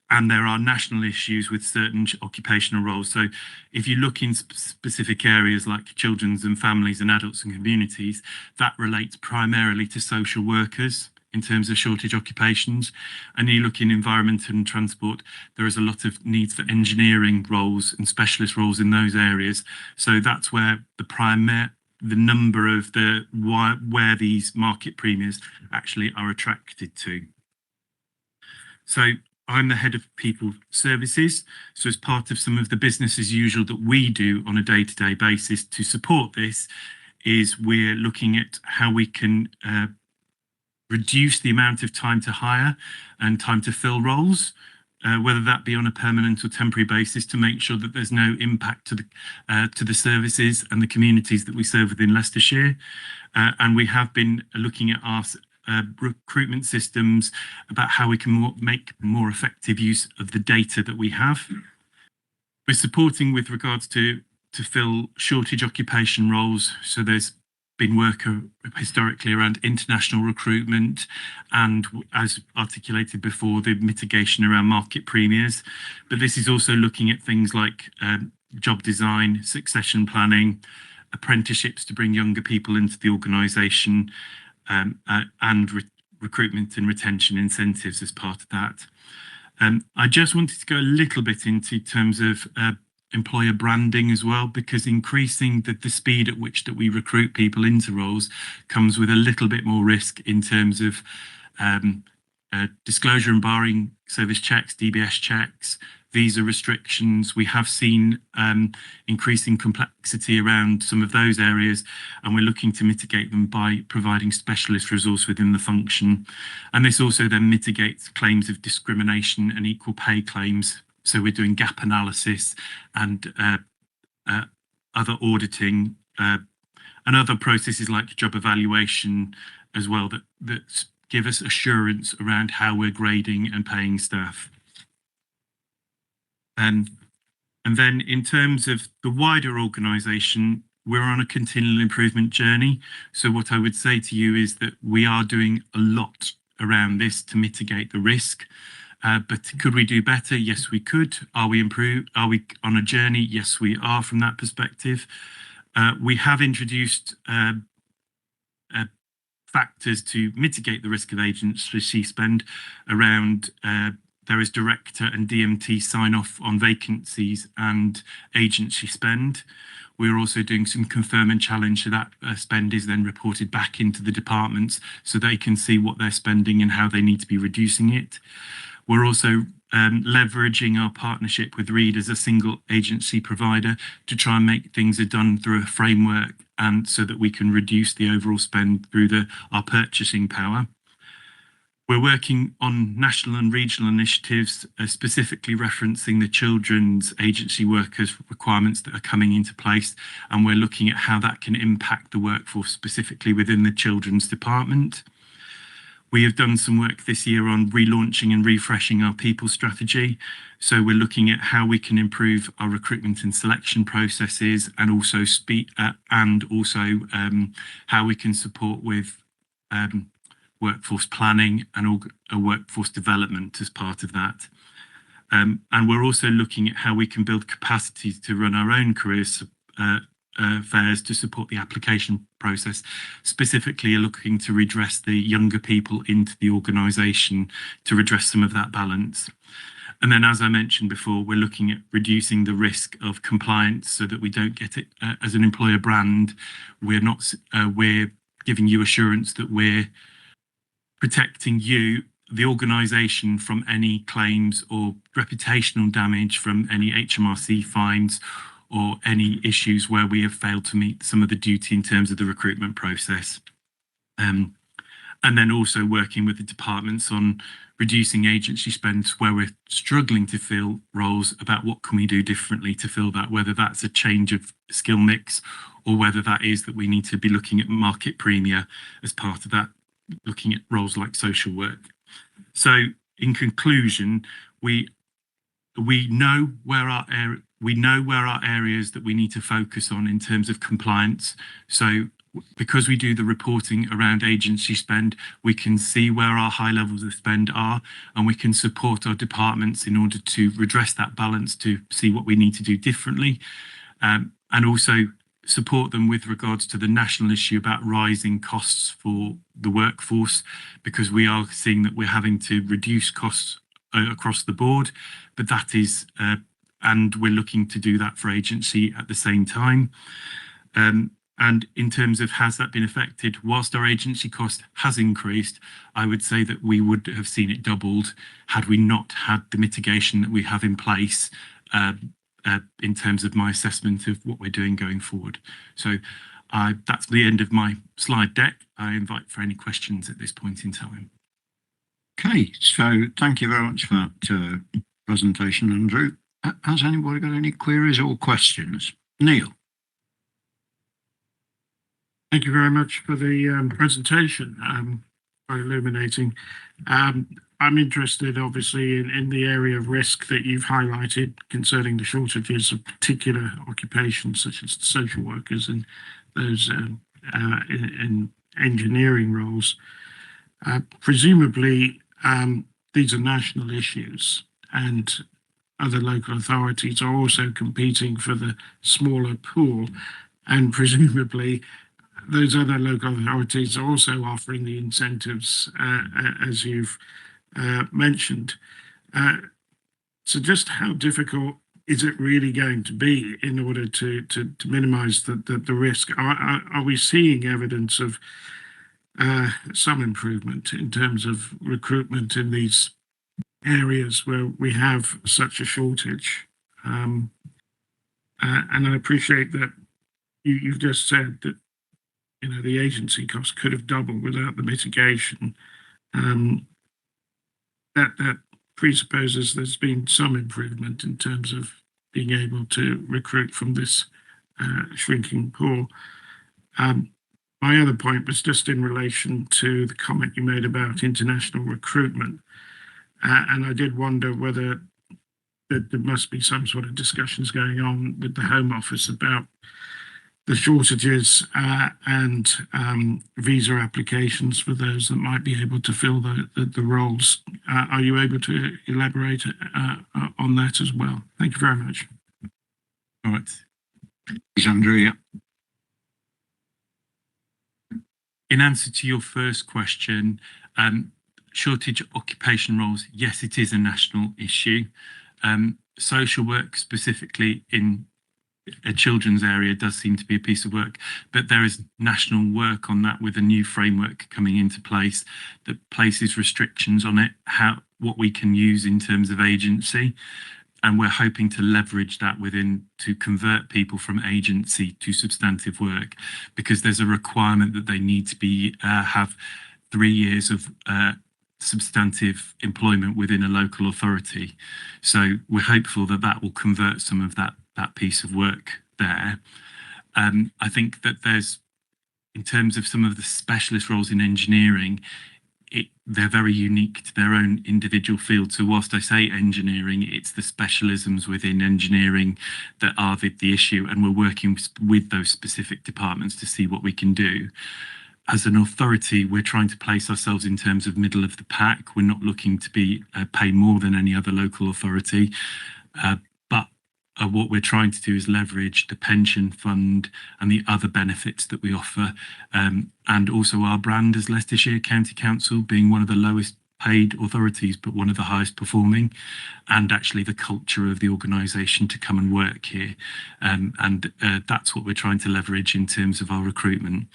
Speaker 11: And there are national issues with certain occupational roles. So if you look in specific areas like children's and families and adults and communities, that relates primarily to social workers in terms of shortage occupations. And you look in environment and transport, there is a lot of needs for engineering roles and specialist roles in those areas. So that's where the number of where these market premiums actually are attracted to. So I'm the head of people services. So as part of some of the business as usual that we do on a day-to-day basis to support this is we're looking at how we can reduce the amount of time to hire and time to fill roles, whether that be on a permanent or temporary basis, to make sure that there's no impact to the services and the communities that we serve within Leicestershire. And we have been looking at our recruitment systems about how we can make more effective use of the data that we have. We're supporting with regards to fill shortage occupation roles. So there's been work historically around international recruitment and, as articulated before, the mitigation around market premiums. But this is also looking at things like job design, succession planning, apprenticeships to bring younger people into the organisation, and recruitment and retention incentives as part of that. I just wanted to go a little bit into terms of employer branding as well, because increasing the speed at which that we recruit people into roles comes with a little bit more risk in terms of disclosure and barring service checks, DBS checks, visa restrictions. We have seen increasing complexity around some of those areas, and we're looking to mitigate them by providing specialist resource within the function. And this also then mitigates claims of discrimination and equal pay claims. So we're doing gap analysis and other auditing and other processes like job evaluation as well that give us assurance around how we're grading and paying staff. And then in terms of the wider organisation, we're on a continual improvement journey. So what I would say to you is that we are doing a lot around this to mitigate the risk. But could we do better? Yes, we could. Are we on a journey? Yes, we are from that perspective. We have introduced factors to mitigate the risk of agency spend around there is director and DMT sign off on vacancies and agency spend. We're also doing some confirm and challenge, so that spend is then reported back into the departments so they can see what they're spending and how they need to be reducing it. We're also leveraging our partnership with Reed as a single agency provider to try and make things are done through a framework, and so that we can reduce the overall spend through our purchasing power. We're working on national and regional initiatives, specifically referencing the children's agency workers requirements that are coming into place, and we're looking at how that can impact the workforce specifically within the children's department. We have done some work this year on relaunching and refreshing our people strategy. So we're looking at how we can improve our recruitment and selection processes, and also how we can support with workforce planning and workforce development as part of that. And we're also looking at how we can build capacity to run our own careers fairs to support the application process, specifically looking to redress the younger people into the organisation to redress some of that balance. And then, as I mentioned before, we're looking at reducing the risk of compliance so that we don't get it as an employer brand. We're giving you assurance that we're protecting you, the organisation, from any claims or reputational damage from any HMRC fines or any issues where we have failed to meet some of the duty in terms of the recruitment process. And then also working with the departments on reducing agency spend where we're struggling to fill roles, about what can we do differently to fill that, whether that's a change of skill mix or whether that is that we need to be looking at market premia as part of that, looking at roles like social work. So in conclusion, we know where our areas that we need to focus on in terms of compliance. So because we do the reporting around agency spend, we can see where our high levels of spend are, and we can support our departments in order to redress that balance, to see what we need to do differently, and also support them with regards to the national issue about rising costs for the workforce, because we are seeing that we're having to reduce costs across the board, but that is and we're looking to do that for agency at the same time. And in terms of has that been affected, whilst our agency cost has increased, I would say that we would have seen it doubled had we not had the mitigation that we have in place, in terms of my assessment of what we're doing going forward. So that's the end of my slide deck. I invite for any questions at this point in time.
Speaker 1: Okay, so thank you very much for that presentation, Andrew. Has anybody got any queries or questions? Neil.
Speaker 9: Thank you very much for the presentation. Very illuminating. I'm interested, obviously, in the area of risk that you've highlighted concerning the shortages of particular occupations, such as social workers and those in engineering roles. Presumably, these are national issues, and other local authorities are also competing for the smaller pool, and presumably those other local authorities are also offering the incentives, as you've mentioned. So just how difficult is it really going to be in order to minimise the risk? Are we seeing evidence of some improvement in terms of recruitment in these areas where we have such a shortage? And I appreciate that you've just said that, you know, the agency costs could have doubled without the mitigation. That presupposes there's been some improvement in terms of being able to recruit from this shrinking pool. My other point was just in relation to the comment you made about international recruitment. And I did wonder whether there must be some sort of discussions going on with the Home Office about the shortages and visa applications for those that might be able to fill the roles. Are you able to elaborate on that as well? Thank you very much.
Speaker 11: All right.
Speaker 1: Thanks, Andrew. Yeah.
Speaker 11: In answer to your first question, shortage of occupation roles, yes, it is a national issue. Social work specifically in a children's area does seem to be a piece of work, but there is national work on that with a new framework coming into place that places restrictions on it, what we can use in terms of agency. And we're hoping to leverage that to convert people from agency to substantive work, because there's a requirement that they need to have 3 years of substantive employment within a local authority. So we're hopeful that that will convert some of that piece of work there. I think that in terms of some of the specialist roles in engineering, they're very unique to their own individual field. So whilst I say engineering, it's the specialisms within engineering that are the issue, and we're working with those specific departments to see what we can do. As an authority, we're trying to place ourselves in terms of middle of the pack. We're not looking to pay more than any other local authority, but what we're trying to do is leverage the pension fund and the other benefits that we offer, and also our brand as Leicestershire County Council being one of the lowest paid authorities but one of the highest performing, and actually the culture of the organisation to come and work here, and that's what we're trying to leverage in terms of our recruitment.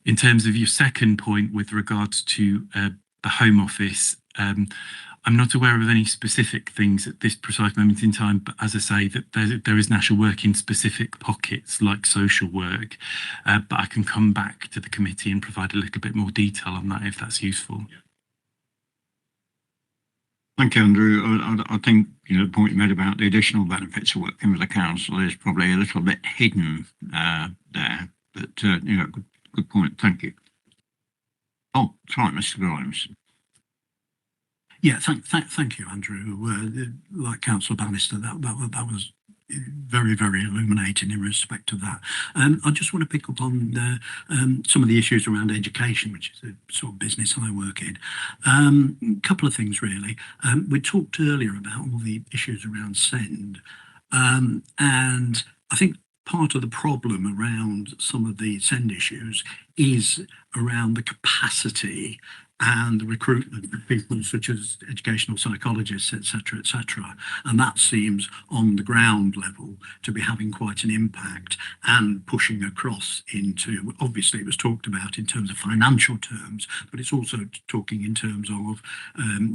Speaker 11: In terms of your second point with regards to the Home Office, I'm not aware of any specific things at this precise moment in time, but as I say, that there is national work in specific pockets like social work, but I can come back to the committee and provide a little bit more detail on that if that's useful.
Speaker 12: Thank you, Andrew. I think the point you made about the additional benefits of working with the council is probably a little bit hidden there, but good point. Thank you. Oh, sorry, Mr. Grimes.
Speaker 10: Yeah, thank you, Andrew. Like Councillor Bannister, that was very, very illuminating in respect of that. I just want to pick up on some of the issues around education, which is the sort of business I work in. A couple of things, really. We talked earlier about all the issues around SEND, and I think part of the problem around some of the SEND issues is around the capacity and the recruitment of people such as educational psychologists, etc., etc. And that seems on the ground level to be having quite an impact and pushing across into, obviously it was talked about in terms of financial terms, but it's also talking in terms of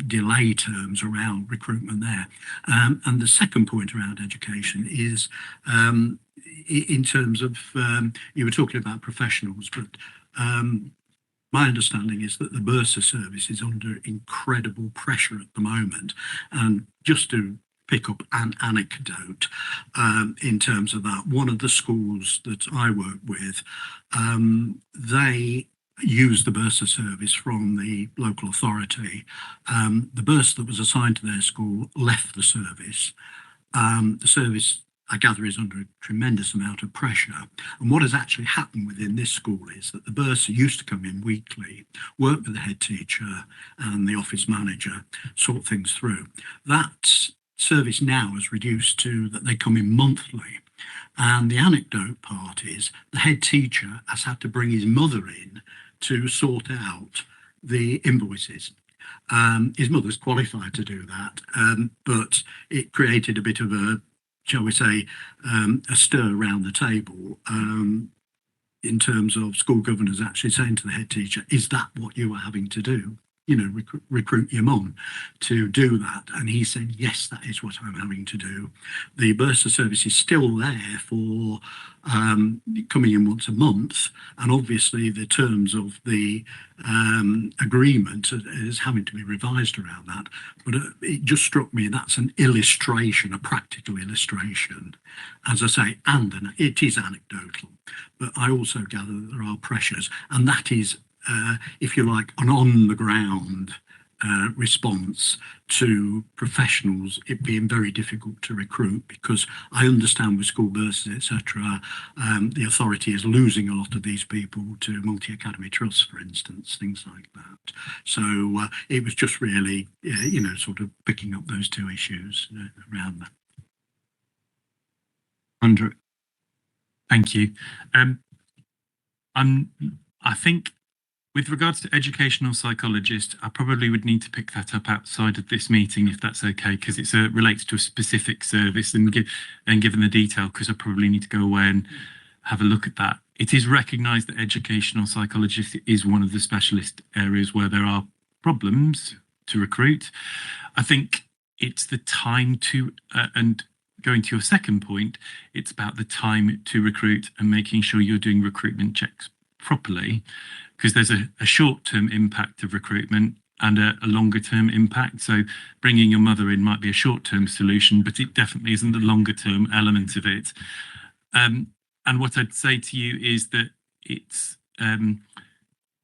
Speaker 10: delay terms around recruitment there. And the second point around education is in terms of, you were talking about professionals, but my understanding is that the Bursar service is under incredible pressure at the moment. And just to pick up an anecdote in terms of that, one of the schools that I work with, they use the Bursar service from the local authority. The bursar that was assigned to their school left the service. The service, I gather, is under a tremendous amount of pressure. And what has actually happened within this school is that the bursar used to come in weekly, work with the head teacher and the office manager, sort things through. That service now is reduced to that they come in monthly. And the anecdote part is the head teacher has had to bring his mother in to sort out the invoices. His mother's qualified to do that, but it created a bit of a, shall we say, a stir around the table in terms of school governors actually saying to the head teacher, is that what you are having to do? Recruit your mum to do that. And he said, yes, that is what I'm having to do. The Bursar service is still there for coming in once a month. And obviously the terms of the agreement is having to be revised around that. But it just struck me that's an illustration, a practical illustration, as I say, and it is anecdotal. But I also gather that there are pressures, and that is, if you like, an on-the-ground response to professionals, it being very difficult to recruit, because I understand with school bursts, etc., the authority is losing a lot of these people to multi-academy trusts, for instance, things like that. So it was just really, sort of picking up those two issues around that.
Speaker 12: Andrew.
Speaker 11: Thank you. I think With regards to educational psychologists, I probably would need to pick that up outside of this meeting, if that's okay, because it relates to a specific service and given the detail, because I probably need to go away and have a look at that. It is recognised that educational psychologists is one of the specialist areas where there are problems to recruit. I think it's the time to, and going to your second point, it's about the time to recruit and making sure you're doing recruitment checks properly, because there's a short-term impact of recruitment and a longer-term impact. So bringing your mother in might be a short-term solution, but it definitely isn't the longer-term element of it. And what I'd say to you is that it's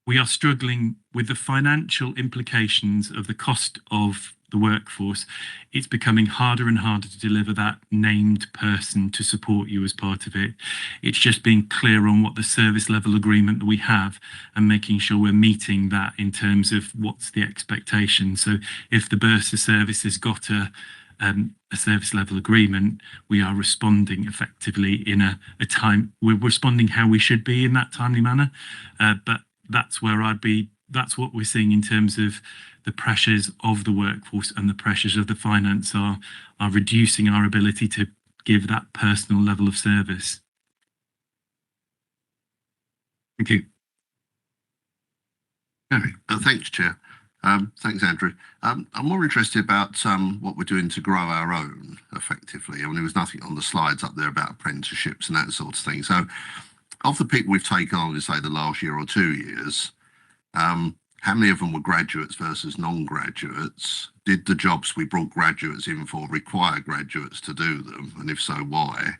Speaker 11: we are struggling with the financial implications of the cost of the workforce. It's becoming harder and harder to deliver that named person to support you as part of it. It's just being clear on what the service level agreement that we have and making sure we're meeting that in terms of what's the expectation. So if the Bursa service has got a service level agreement, we are responding effectively in a time, we're responding how we should be in that timely manner. But that's where that's what we're seeing in terms of the pressures of the workforce and the pressures of the finance are reducing our ability to give that personal level of service.
Speaker 12: Thank you.
Speaker 4: Thanks, Chair. Thanks, Andrew. I'm more interested about what we're doing to grow our own effectively. I mean, there was nothing on the slides up there about apprenticeships and that sort of thing. So of the people we've taken on in, say, the last year or 2 years, how many of them were graduates versus non-graduates? Did the jobs we brought graduates in for require graduates to do them? And if so, why?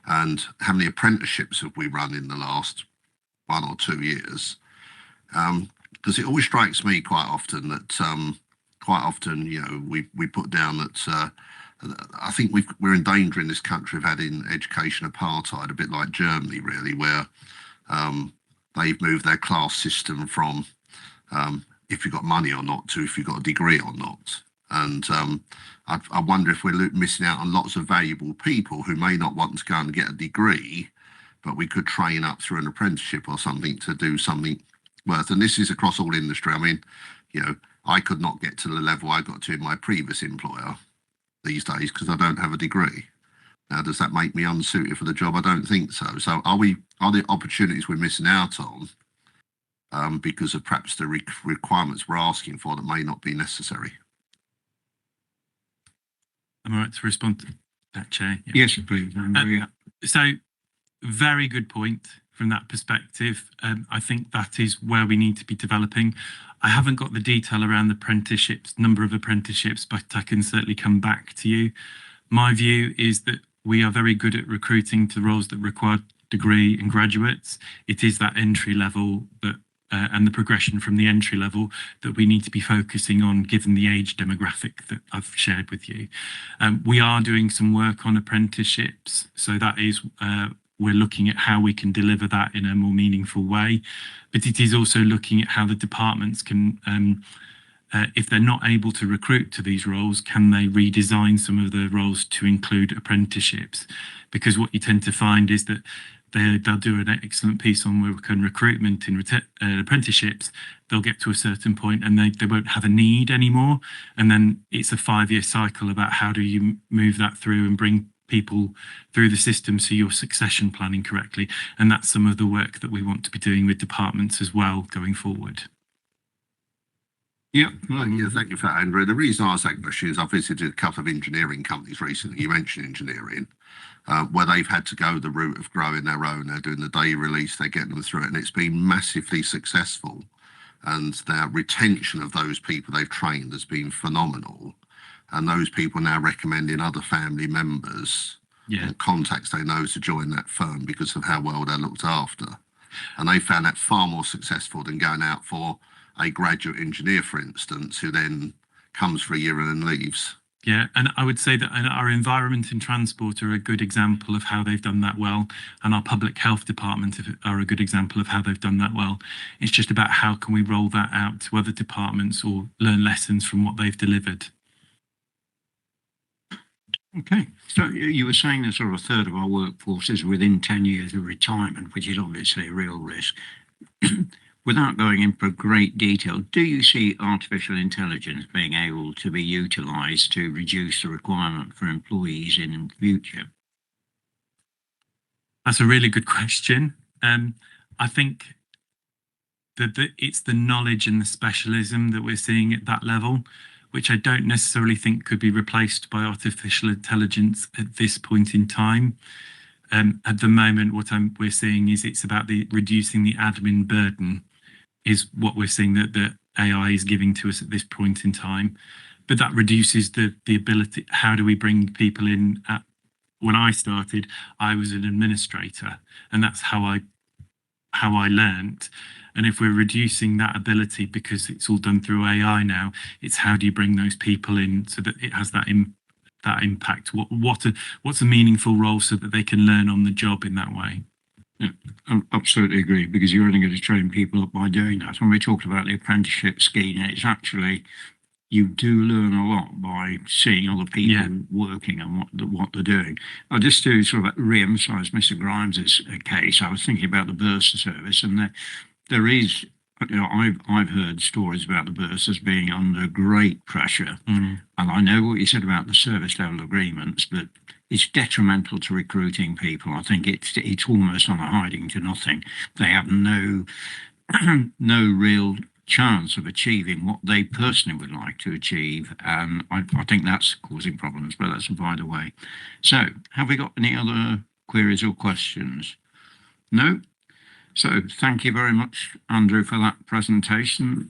Speaker 4: And how many apprenticeships have we run in the last 1 or 2 years? Because it always strikes me quite often that you know, we put down that I think we're in danger in this country of having education apartheid, a bit like Germany, really, where they've moved their class system from if you've got money or not to if you've got a degree or not. And I wonder if we're missing out on lots of valuable people who may not want to go and get a degree, but we could train up through an apprenticeship or something to do something worth. And this is across all industry. I mean, you know, I could not get to the level I got to in my previous employer these days because I don't have a degree. Now, does that make me unsuited for the job? I don't think so. So are the opportunities we're missing out on because of perhaps the requirements we're asking for that may not be necessary?
Speaker 11: Am I right to respond to that, Chair? Yeah.
Speaker 12: Yes, please.
Speaker 11: So very good point from that perspective. I think that is where we need to be developing. I haven't got the detail around the apprenticeships, number of apprenticeships, but I can certainly come back to you. My view is that we are very good at recruiting to roles that require degree and graduates. It is that entry level that and the progression from the entry level that we need to be focusing on, given the age demographic that I've shared with you. We are doing some work on apprenticeships, so that is we're looking at how we can deliver that in a more meaningful way, but it is also looking at how the departments can, if they're not able to recruit to these roles, can they redesign some of the roles to include apprenticeships? Because what you tend to find is that they'll do an excellent piece on work and recruitment in apprenticeships. They'll get to a certain point and they won't have a need anymore. And then it's a 5-year cycle about how do you move that through and bring people through the system so you're succession planning correctly. And that's some of the work that we want to be doing with departments as well going forward.
Speaker 4: Yeah, thank you for that, Andrew. The reason I asked that question is I've visited a couple of engineering companies recently. You mentioned engineering, where they've had to go the route of growing their own. They're doing the day release, they're getting them through it, and it's been massively successful. And their retention of those people they've trained has been phenomenal. And those people now recommending other family members or contacts they know to join that firm because of how well they're looked after. And they found that far more successful than going out for a graduate engineer, for instance, who then comes for a year and then leaves.
Speaker 11: Yeah, and I would say that our environment and transport are a good example of how they've done that well, and our public health department are a good example of how they've done that well. It's just about how can we roll that out to other departments or learn lessons from what they've delivered.
Speaker 12: Okay, so you were saying that sort of a third of our workforce is within 10 years of retirement, which is obviously a real risk. without going into great detail, do you see artificial intelligence being able to be utilised to reduce the requirement for employees in future?
Speaker 11: That's a really good question. I think that it's the knowledge and the specialism that we're seeing at that level, which I don't necessarily think could be replaced by artificial intelligence at this point in time. At the moment, what we're seeing is it's about reducing the admin burden, is what we're seeing that AI is giving to us at this point in time. But that reduces the ability. How do we bring people in? When I started, I was an administrator, and that's how I learned. And if we're reducing that ability because it's all done through AI now, it's how do you bring those people in so that it has that impact? What's a meaningful role so that they can learn on the job in that way?
Speaker 12: Yeah, I absolutely agree, because you're only going to train people up by doing that. When we talked about the apprenticeship scheme, it's actually, you do learn a lot by seeing other people working and what they're doing. Just to sort of re-emphasise Mr. Grimes's case, I was thinking about the bursar service, and there is, I've heard stories about the bursars being under great pressure, and I know what you said about the service level agreements, but it's detrimental to recruiting people. I think it's almost on a hiding to nothing. They have no real chance of achieving what they personally would like to achieve, and I think that's causing problems, but that's by the way. So, have we got any other queries or questions? No? So, thank you very much, Andrew, for that presentation.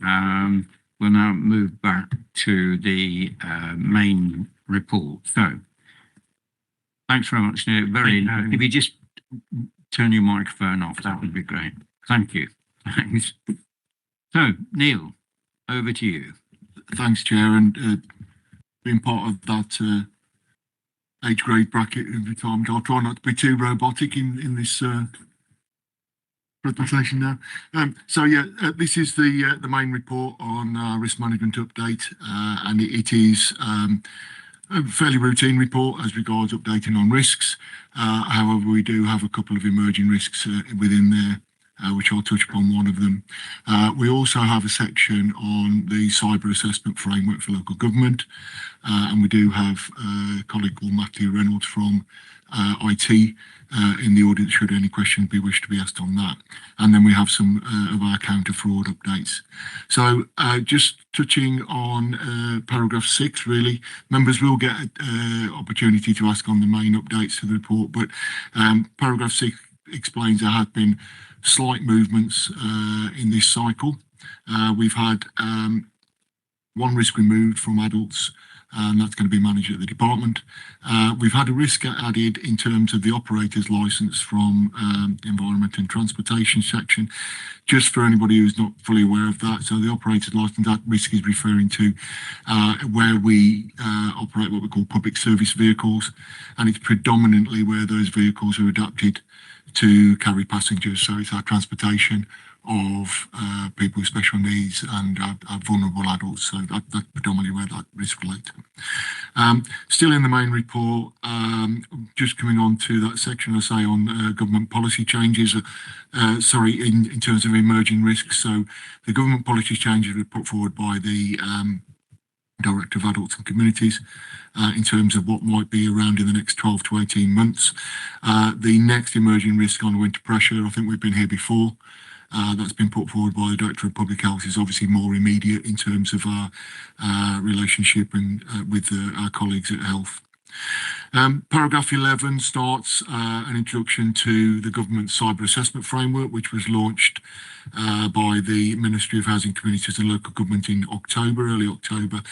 Speaker 12: We'll now move back to the main report. So, thanks very much, Neil. If you just turn your microphone off, that would be great. Thank you. Thanks. So, Neil, over to you.
Speaker 9: Thanks, Chair, and being part of that age grade bracket of retirement, I'll try not to be too robotic in this presentation now. This is the main report on risk management update, and it is a fairly routine report as regards updating on risks. However, we do have a couple of emerging risks within there, which I'll touch upon one of them. We also have a section on the cyber assessment framework for local government, and we do have a colleague called Matthew Reynolds from IT in the audience should any questions be wished to be asked on that. And then we have some of our counter fraud updates. So just touching on paragraph 6, really, members will get opportunity to ask on the main updates to the report, but paragraph 6 explains there have been slight movements in this cycle. We've had one risk removed from adults, and that's going to be managed at the department. We've had a risk added in terms of the operator's license from the Environment and Transportation section, just for anybody who's not fully aware of that. So the operator's license, that risk is referring to where we operate what we call public service vehicles, and it's predominantly where those vehicles are adapted to carry passengers. So it's our transportation of people with special needs and vulnerable adults. So that's predominantly where that risk relates. Still in the main report, just coming on to that section, I say on government policy changes, in terms of emerging risks. So the government policy changes were put forward by the Director of Adults and Communities in terms of what might be around in the next 12 to 18 months. The next emerging risk on winter pressure, I think we've been here before. That's been put forward by the Director of Public Health, is obviously more immediate in terms of our relationship and with our colleagues at Health. Paragraph 11 starts an introduction to the government cyber assessment framework, which was launched by the Ministry of Housing, Communities and Local Government in October, early October.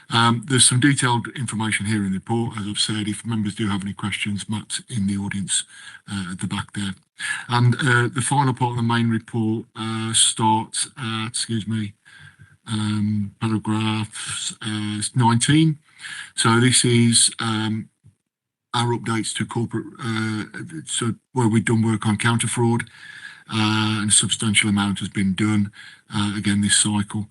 Speaker 9: There's some detailed information here in the report. As I've said, if members do have any questions, Matt's in the audience at the back there. And the final part of the main report starts at, paragraph 19. So this is our updates to corporate, so where we've done work on counter fraud, and a substantial amount has been done again this cycle,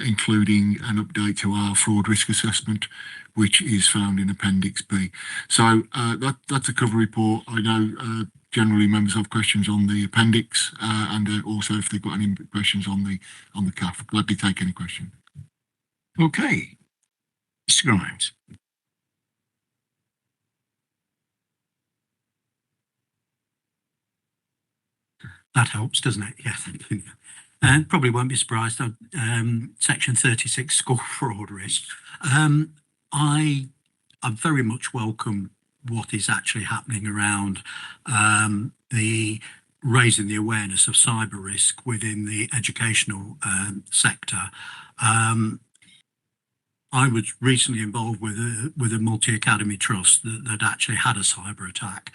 Speaker 9: including an update to our fraud risk assessment, which is found in Appendix B. So that's a cover report. I know generally members have questions on the appendix, and also if they've got any questions on the CAF. Gladly take any question.
Speaker 10: Okay. Mr. Grimes. That helps, doesn't it? Yes. And probably won't be surprised. Section 36 school fraud risk. I very much welcome what is actually happening around the raising the awareness of cyber risk within the educational sector. I was recently involved with a multi-academy trust that actually had a cyber attack,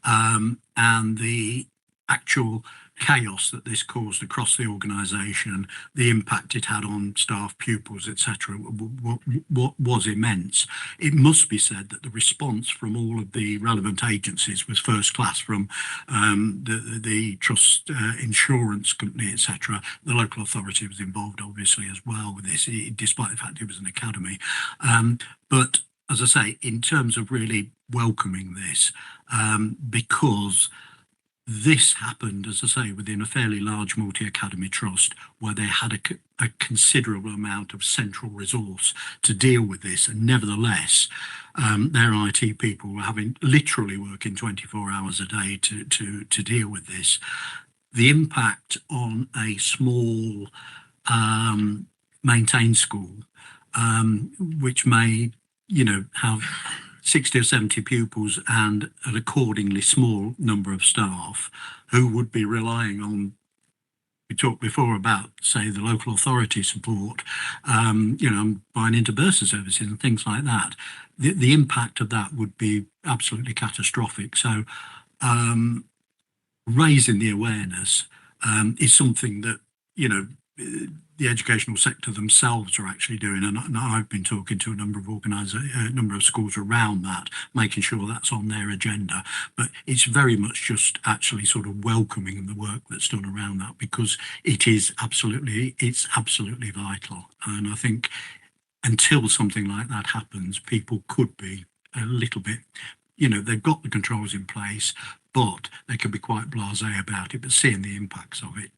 Speaker 10: and the actual chaos that this caused across the organisation, the impact it had on staff, pupils, etc., was immense. It must be said that the response from all of the relevant agencies was first class, from the trust, insurance company, etc. The local authority was involved, obviously, as well with this, despite the fact it was an academy. But as I say, in terms of really welcoming this, because this happened, as I say, within a fairly large multi-academy trust where they had a considerable amount of central resource to deal with this, and nevertheless, their IT people were having literally working 24 hours a day to deal with this. The impact on a small maintained school, which may, have 60 or 70 pupils and an accordingly small number of staff who would be relying on, we talked before about, say, the local authority support, buying into bursar services and things like that. The impact of that would be absolutely catastrophic. So raising the awareness is something that, the educational sector themselves are actually doing, and I've been talking to a number of schools around that, making sure that's on their agenda. But it's very much just actually sort of welcoming the work that's done around that, because it's absolutely vital. And I think until something like that happens, people could be a little bit, they've got the controls in place, but they can be quite blasé about it. But seeing the impacts of it,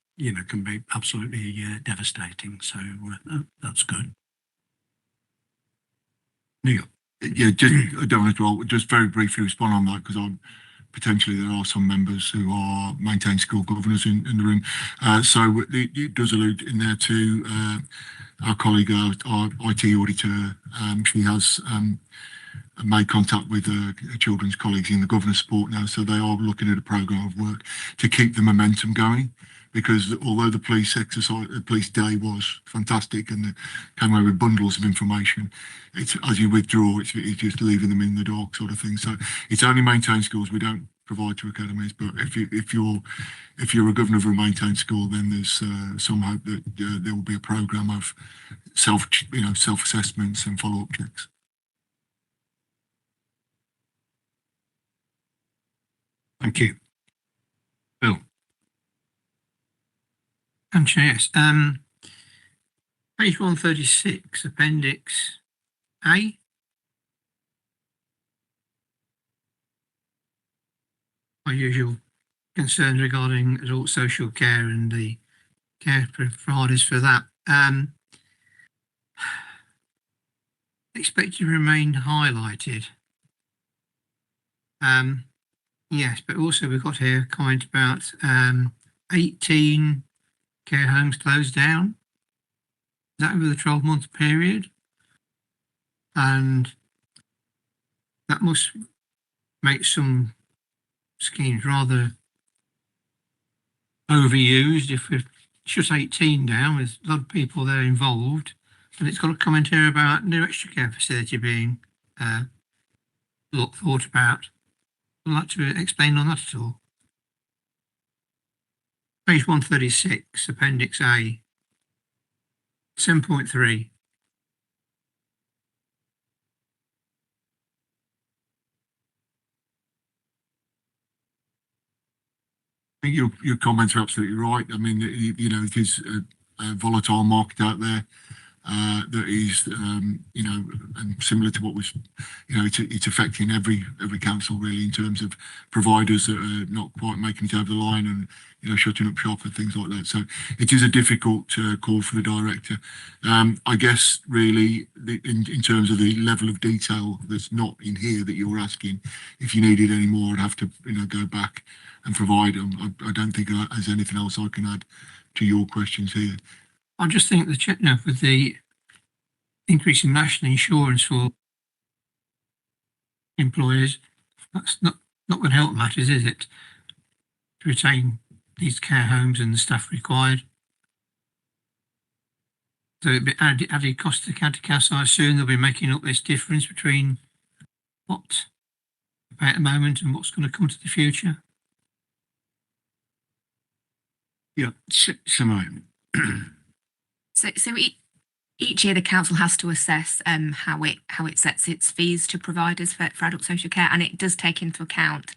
Speaker 10: can be absolutely devastating. So that's good. Neil.
Speaker 9: Yeah, I don't want to just very briefly respond on that, because potentially there are some members who are maintained school governors in the room. So it does allude in there to our colleague, our IT auditor. She has made contact with children's colleagues in the governor's support now, so they are looking at a programme of work to keep the momentum going. Because although the police exercise, the police day was fantastic and they came away with bundles of information, it's as you withdraw, it's just leaving them in the dark sort of thing. So it's only maintained schools. We don't provide to academies, but if you're a governor of a maintained school, then there's some hope that there will be a programme of self-assessments and follow-up checks.
Speaker 10: Thank you. Bill.
Speaker 5: And yes, page 136, Appendix A. Our usual concerns regarding adult social care and the care providers for that. Expect to remain highlighted. Yes, but also we've got here a comment about 18 care homes closed down. Is that over the 12-month period? And that must make some schemes rather overused. If it's just 18 down, there's a lot of people there involved, and it's got a comment here about new extra care facility being thought about. I'd like to explain on that at all. Page 136, Appendix A, 7.3.
Speaker 9: I think your comments are absolutely right. I mean, it is a volatile market out there. that is, and similar to what was, it's affecting every council really in terms of providers that are not quite making it over the line and, shutting up shop and things like that. So it is a difficult call for the director. I guess really in terms of the level of detail that's not in here that you're asking, if you needed any more, I'd have to, go back and provide them. I don't think there's anything else I can add to your questions here.
Speaker 5: I just think that with the increase in national insurance for employers, that's not going to help matters, is it? To retain these care homes and the staff required. So it'd be added cost to the county council. I assume they'll be making up this difference between what at the moment and what's going to come to the future.
Speaker 12: Yeah, Simone.
Speaker 2: So each year the council has to assess how it sets its fees to providers for adult social care, and it does take into account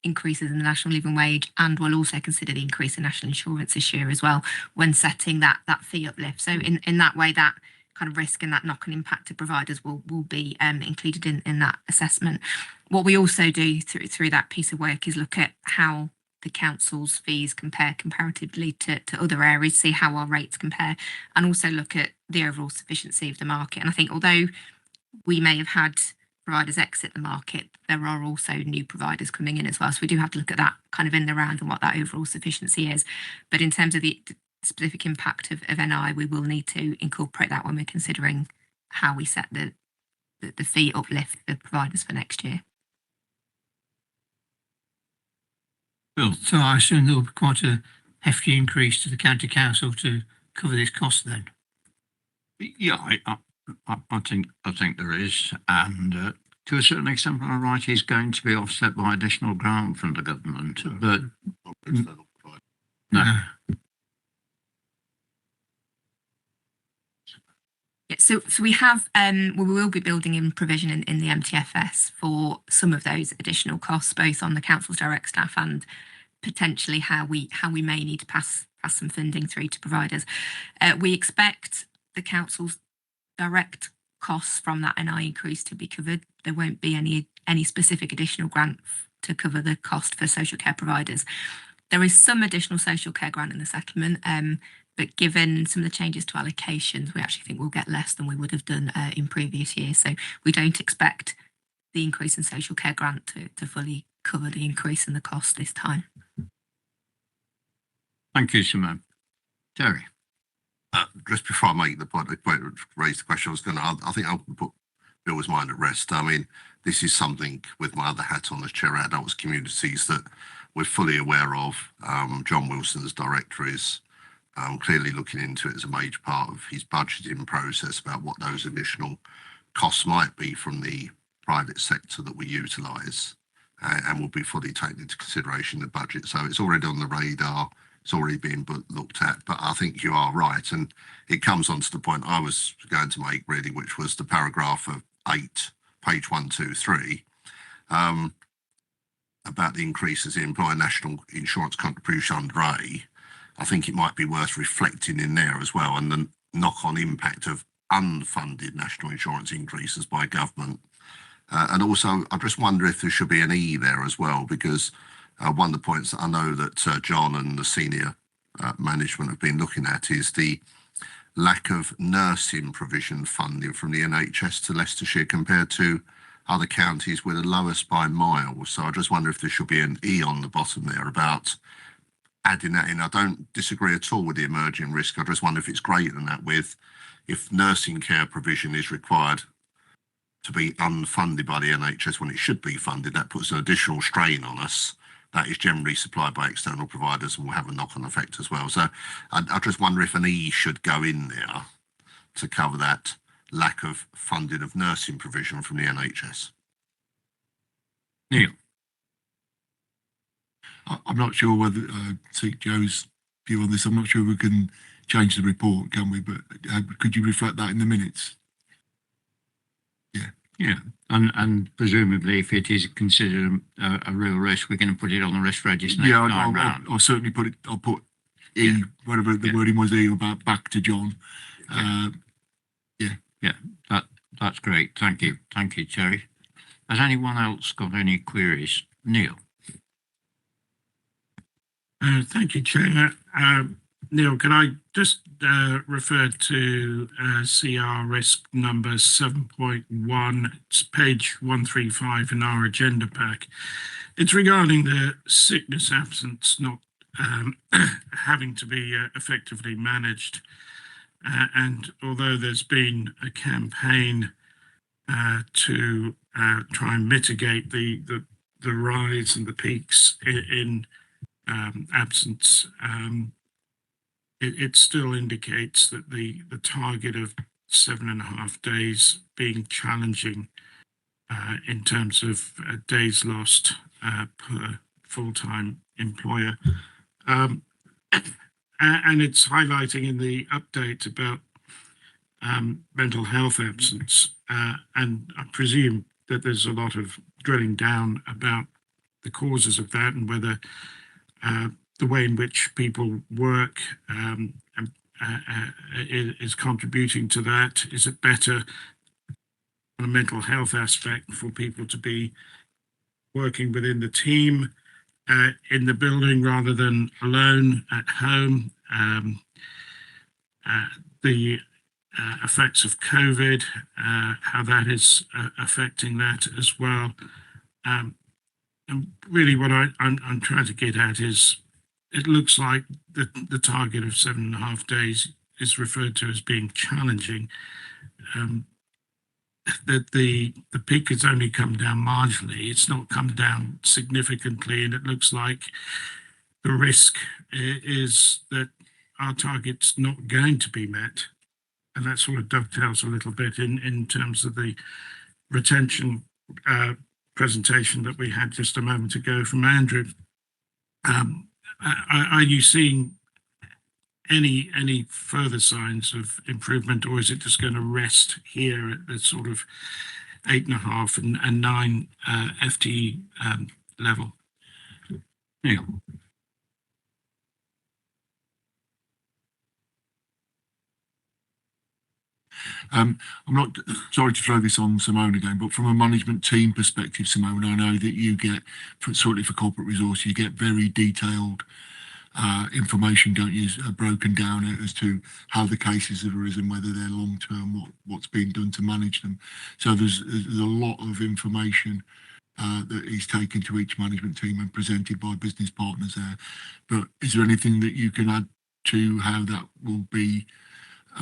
Speaker 2: increases in the national living wage, and will also consider the increase in national insurance this year as well when setting that fee uplift. So in that way, that kind of risk and that knock-on impact to providers will be included in that assessment. What we also do through that piece of work is look at how the council's fees compare comparatively to other areas, see how our rates compare, and also look at the overall sufficiency of the market. And I think although we may have had providers exit the market, there are also new providers coming in as well. So we do have to look at that kind of in the round and what that overall sufficiency is. But in terms of the specific impact of NI, we will need to incorporate that when we're considering how we set the fee uplift for providers for next year.
Speaker 5: Well, so I assume there will be quite a hefty increase to the county council to cover this cost then.
Speaker 12: Yeah, I think there is, and to a certain extent, I'm right, is going to be offset by additional grant from the government, but no.
Speaker 2: Yeah, so we have we will be building in provision in the MTFS for some of those additional costs, both on the council's direct staff and potentially how we may need to pass some funding through to providers. We expect the council's direct costs from that NI increase to be covered. There won't be any specific additional grant to cover the cost for social care providers. There is some additional social care grant in the settlement, but given some of the changes to allocations, we actually think we'll get less than we would have done in previous years. So we don't expect the increase in social care grant to fully cover the increase in the cost this time.
Speaker 12: Thank you, Simone. Terry.
Speaker 4: Just before I make the point, raise the question, I think I'll put Bill's mind at rest. I mean, this is something with my other hat on as chair of adults communities that we're fully aware of. John Wilson, as director, is clearly looking into it as a major part of his budgeting process about what those additional costs might be from the private sector that we utilise, and will be fully taken into consideration in the budget. So it's already on the radar. It's already being looked at, but I think you are right. And it comes on to the point I was going to make really, which was the paragraph of 8, page 123, about the increases in employer national insurance contribution under A. I think it might be worth reflecting in there as well, and the knock-on impact of unfunded national insurance increases by government. And also, I just wonder if there should be an E there as well, because one of the points that I know that John and the senior management have been looking at is the lack of nursing provision funding from the NHS to Leicestershire compared to other counties with the lowest by miles. So I just wonder if there should be an E on the bottom there about adding that in. I don't disagree at all with the emerging risk. I just wonder if it's greater than that, with if nursing care provision is required to be unfunded by the NHS when it should be funded, that puts an additional strain on us. That is generally supplied by external providers and will have a knock-on effect as well. So I just wonder if an E should go in there to cover that lack of funding of nursing provision from the NHS.
Speaker 12: Neil.
Speaker 9: I'm not sure whether, take Joe's view on this, I'm not sure we can change the report, can we? But could you reflect that in the minutes?
Speaker 12: Yeah, and presumably if it is considered a real risk, we're going to put it on the risk register next time round.
Speaker 9: I'll certainly put E, whatever the wording was, E about back to John.
Speaker 12: That's great. Thank you. Thank you, Terry. Has anyone else got any queries? Neil?
Speaker 9: Thank you, Chair. Neil, can I just refer to CR risk number 7.1? It's page 135 in our agenda pack. It's regarding the sickness absence not having to be effectively managed. And although there's been a campaign to try and mitigate the rise and the peaks in absence, it still indicates that the target of 7.5 days being challenging in terms of days lost per full-time employer. And it's highlighting in the update about mental health absence. And I presume that there's a lot of drilling down about the causes of that and whether the way in which people work is contributing to that. Is it better on a mental health aspect for people to be working within the team in the building rather than alone at home? The effects of COVID, how that is affecting that as well. And really what I'm trying to get at is it looks like the target of 7.5 days is referred to as being challenging. That the peak has only come down marginally. It's not come down significantly, and it looks like the risk is that our target's not going to be met. And that sort of dovetails a little bit in terms of the retention presentation that we had just a moment ago from Andrew. Are you seeing any further signs of improvement, or is it just going to rest here at the sort of 8.5 and 9 FTE level?
Speaker 12: Neil?
Speaker 13: I'm not sorry to throw this on Simone again, but from a management team perspective, Simone, I know that you get, certainly for corporate resource, you get very detailed information, don't you, broken down as to how the cases have arisen, whether they're long term, what's being done to manage them. So there's a lot of information that is taken to each management team and presented by business partners there. But is there anything that you can add to how that will be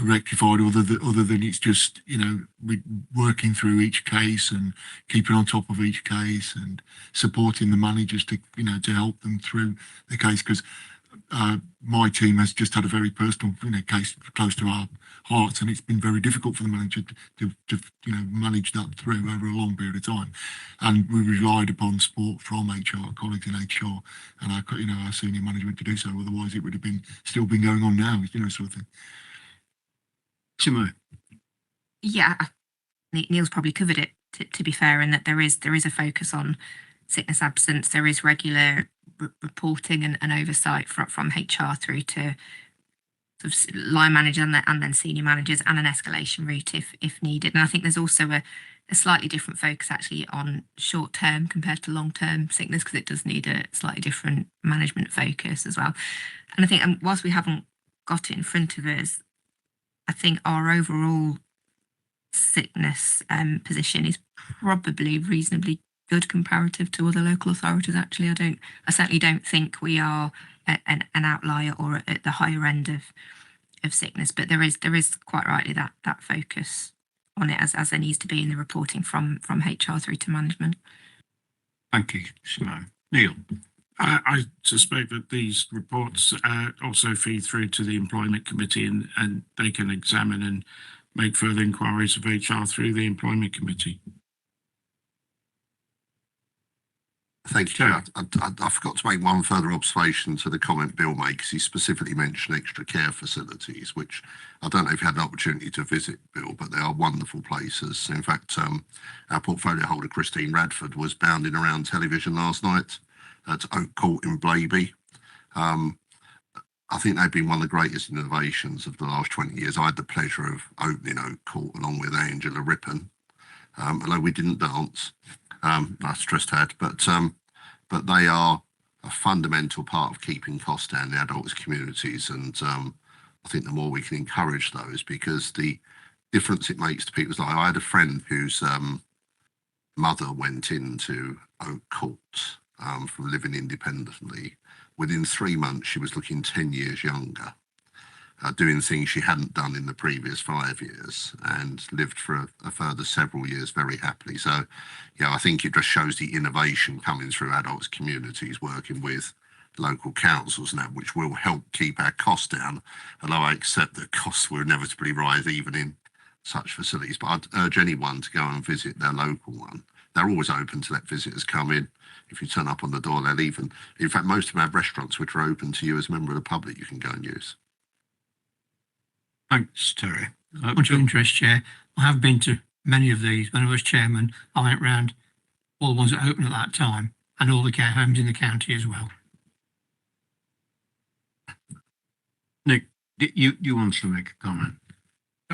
Speaker 13: rectified, other than it's just, you know, working through each case and keeping on top of each case and supporting the managers to, you know, to help them through the case? Because my team has just had a very personal, you know, case close to our hearts, and it's been very difficult for the manager to you know, manage that through over a long period of time. And we relied upon support from HR colleagues in HR and our senior management to do so. Otherwise, it would have still been going on now, you know, sort of thing.
Speaker 12: Simone?
Speaker 2: Yeah, Neil's probably covered it, to be fair, in that there is a focus on sickness absence. There is regular reporting and oversight from HR through to sort of line manager and then senior managers, and an escalation route if needed. And I think there's also a slightly different focus actually on short term compared to long term sickness, because it does need a slightly different management focus as well. And I think whilst we haven't got it in front of us, I think our overall sickness position is probably reasonably good comparative to other local authorities. Actually, I certainly don't think we are an outlier or at the higher end of sickness. But there is quite rightly that focus on it as there needs to be in the reporting from HR through to management.
Speaker 12: Thank you, Simone. Neil?
Speaker 9: I suspect that these reports also feed through to the Employment Committee, and they can examine and make further inquiries of HR through the Employment Committee.
Speaker 4: Thank you, Chair. I forgot to make one further observation to the comment Bill made, because he specifically mentioned extra care facilities, which I don't know if you had an opportunity to visit, Bill, but they are wonderful places. In fact, our portfolio holder, Christine Radford, was bounding around television last night at Oak Court in Blaby. I think they've been one of the greatest innovations of the last 20 years. I had the pleasure of opening Oak Court along with Angela Rippon, Although we didn't dance, I stressed that, but they are a fundamental part of keeping costs down in the adults communities. And I think the more we can encourage those, because the difference it makes to people's lives. I had a friend whose mother went into Oak Court from living independently. Within 3 months, she was looking 10 years younger, doing things she hadn't done in the previous 5 years, and lived for a further several years very happily. So, yeah, I think it just shows the innovation coming through adults communities working with local councils now, which will help keep our costs down, although I accept that costs will inevitably rise even in such facilities. But I'd urge anyone to go and visit their local one. They're always open to let visitors come in. If you turn up on the door, they'll even, in fact, most of our restaurants which are open to you as a member of the public, you can go and use.
Speaker 12: Thanks, Terry.
Speaker 5: Much of interest, Chair. I have been to many of these. When I was chairman, I went round all the ones that opened at that time and all the care homes in the county as well.
Speaker 12: Nick, you want to make a comment?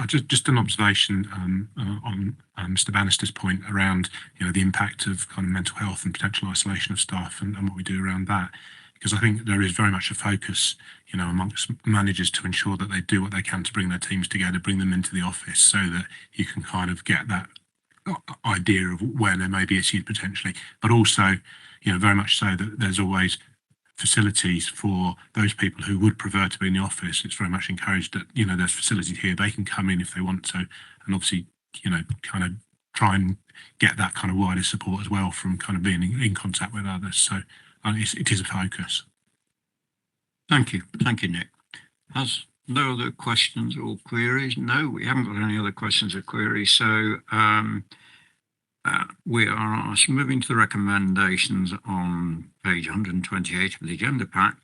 Speaker 14: Just an observation on Mr. Bannister's point around, the impact of kind of mental health and potential isolation of staff and what we do around that. Because I think there is very much a focus, amongst managers to ensure that they do what they can to bring their teams together, bring them into the office so that you can kind of get that idea of where there may be issues potentially, but also, very much so that there's always facilities for those people who would prefer to be in the office. It's very much encouraged that, there's facilities here, they can come in if they want to, and obviously, kind of try and get that kind of wider support as well from kind of being in contact with others. So it is a focus.
Speaker 12: Thank you, Nick. Has no other questions or queries? No, we haven't got any other questions or queries. So we are moving to the recommendations on page 128 of the agenda pack.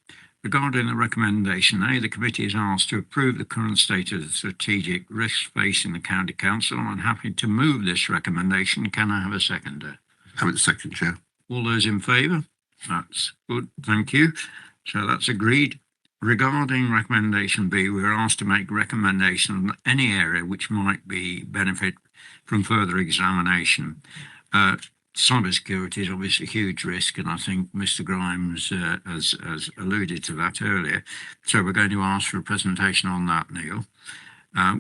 Speaker 12: Regarding the recommendation A, the committee is asked to approve the current state of the strategic risks facing the County Council. I'm happy to move this recommendation. Can I have a seconder?
Speaker 4: Have it second, Chair.
Speaker 12: All those in favour? That's good, thank you. So that's agreed. Regarding recommendation B, we're asked to make recommendations on any area which might be benefit from further examination. Cybersecurity is obviously a huge risk, and I think Mr. Grimes has alluded to that earlier. So we're going to ask for a presentation on that, Neil.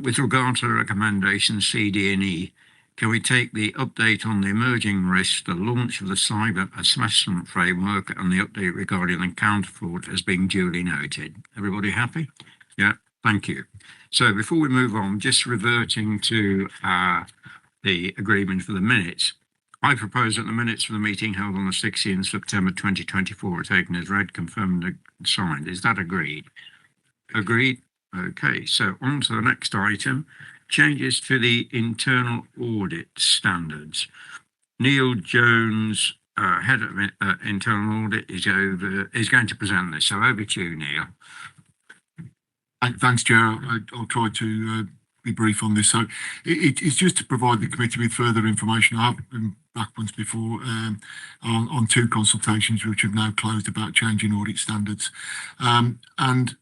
Speaker 12: With regard to the recommendations C, D and E, can we take the update on the emerging risks, the launch of the cyber assessment framework, and the update regarding the counter fraud as being duly noted? Everybody happy? Yeah, thank you. So before we move on, just reverting to the agreement for the minutes, I propose that the minutes for the meeting held on the 16th September 2024 are taken as read, confirmed and signed. Is that agreed? Agreed? Okay, so on to the next item. Changes to the internal audit standards. Neil Jones, head of internal audit, is going to present this. So over to you, Neil.
Speaker 13: Thanks, Chair. I'll try to be brief on this. So it's just to provide the committee with further information. I have been back once before on 2 consultations which have now closed about changing audit standards, and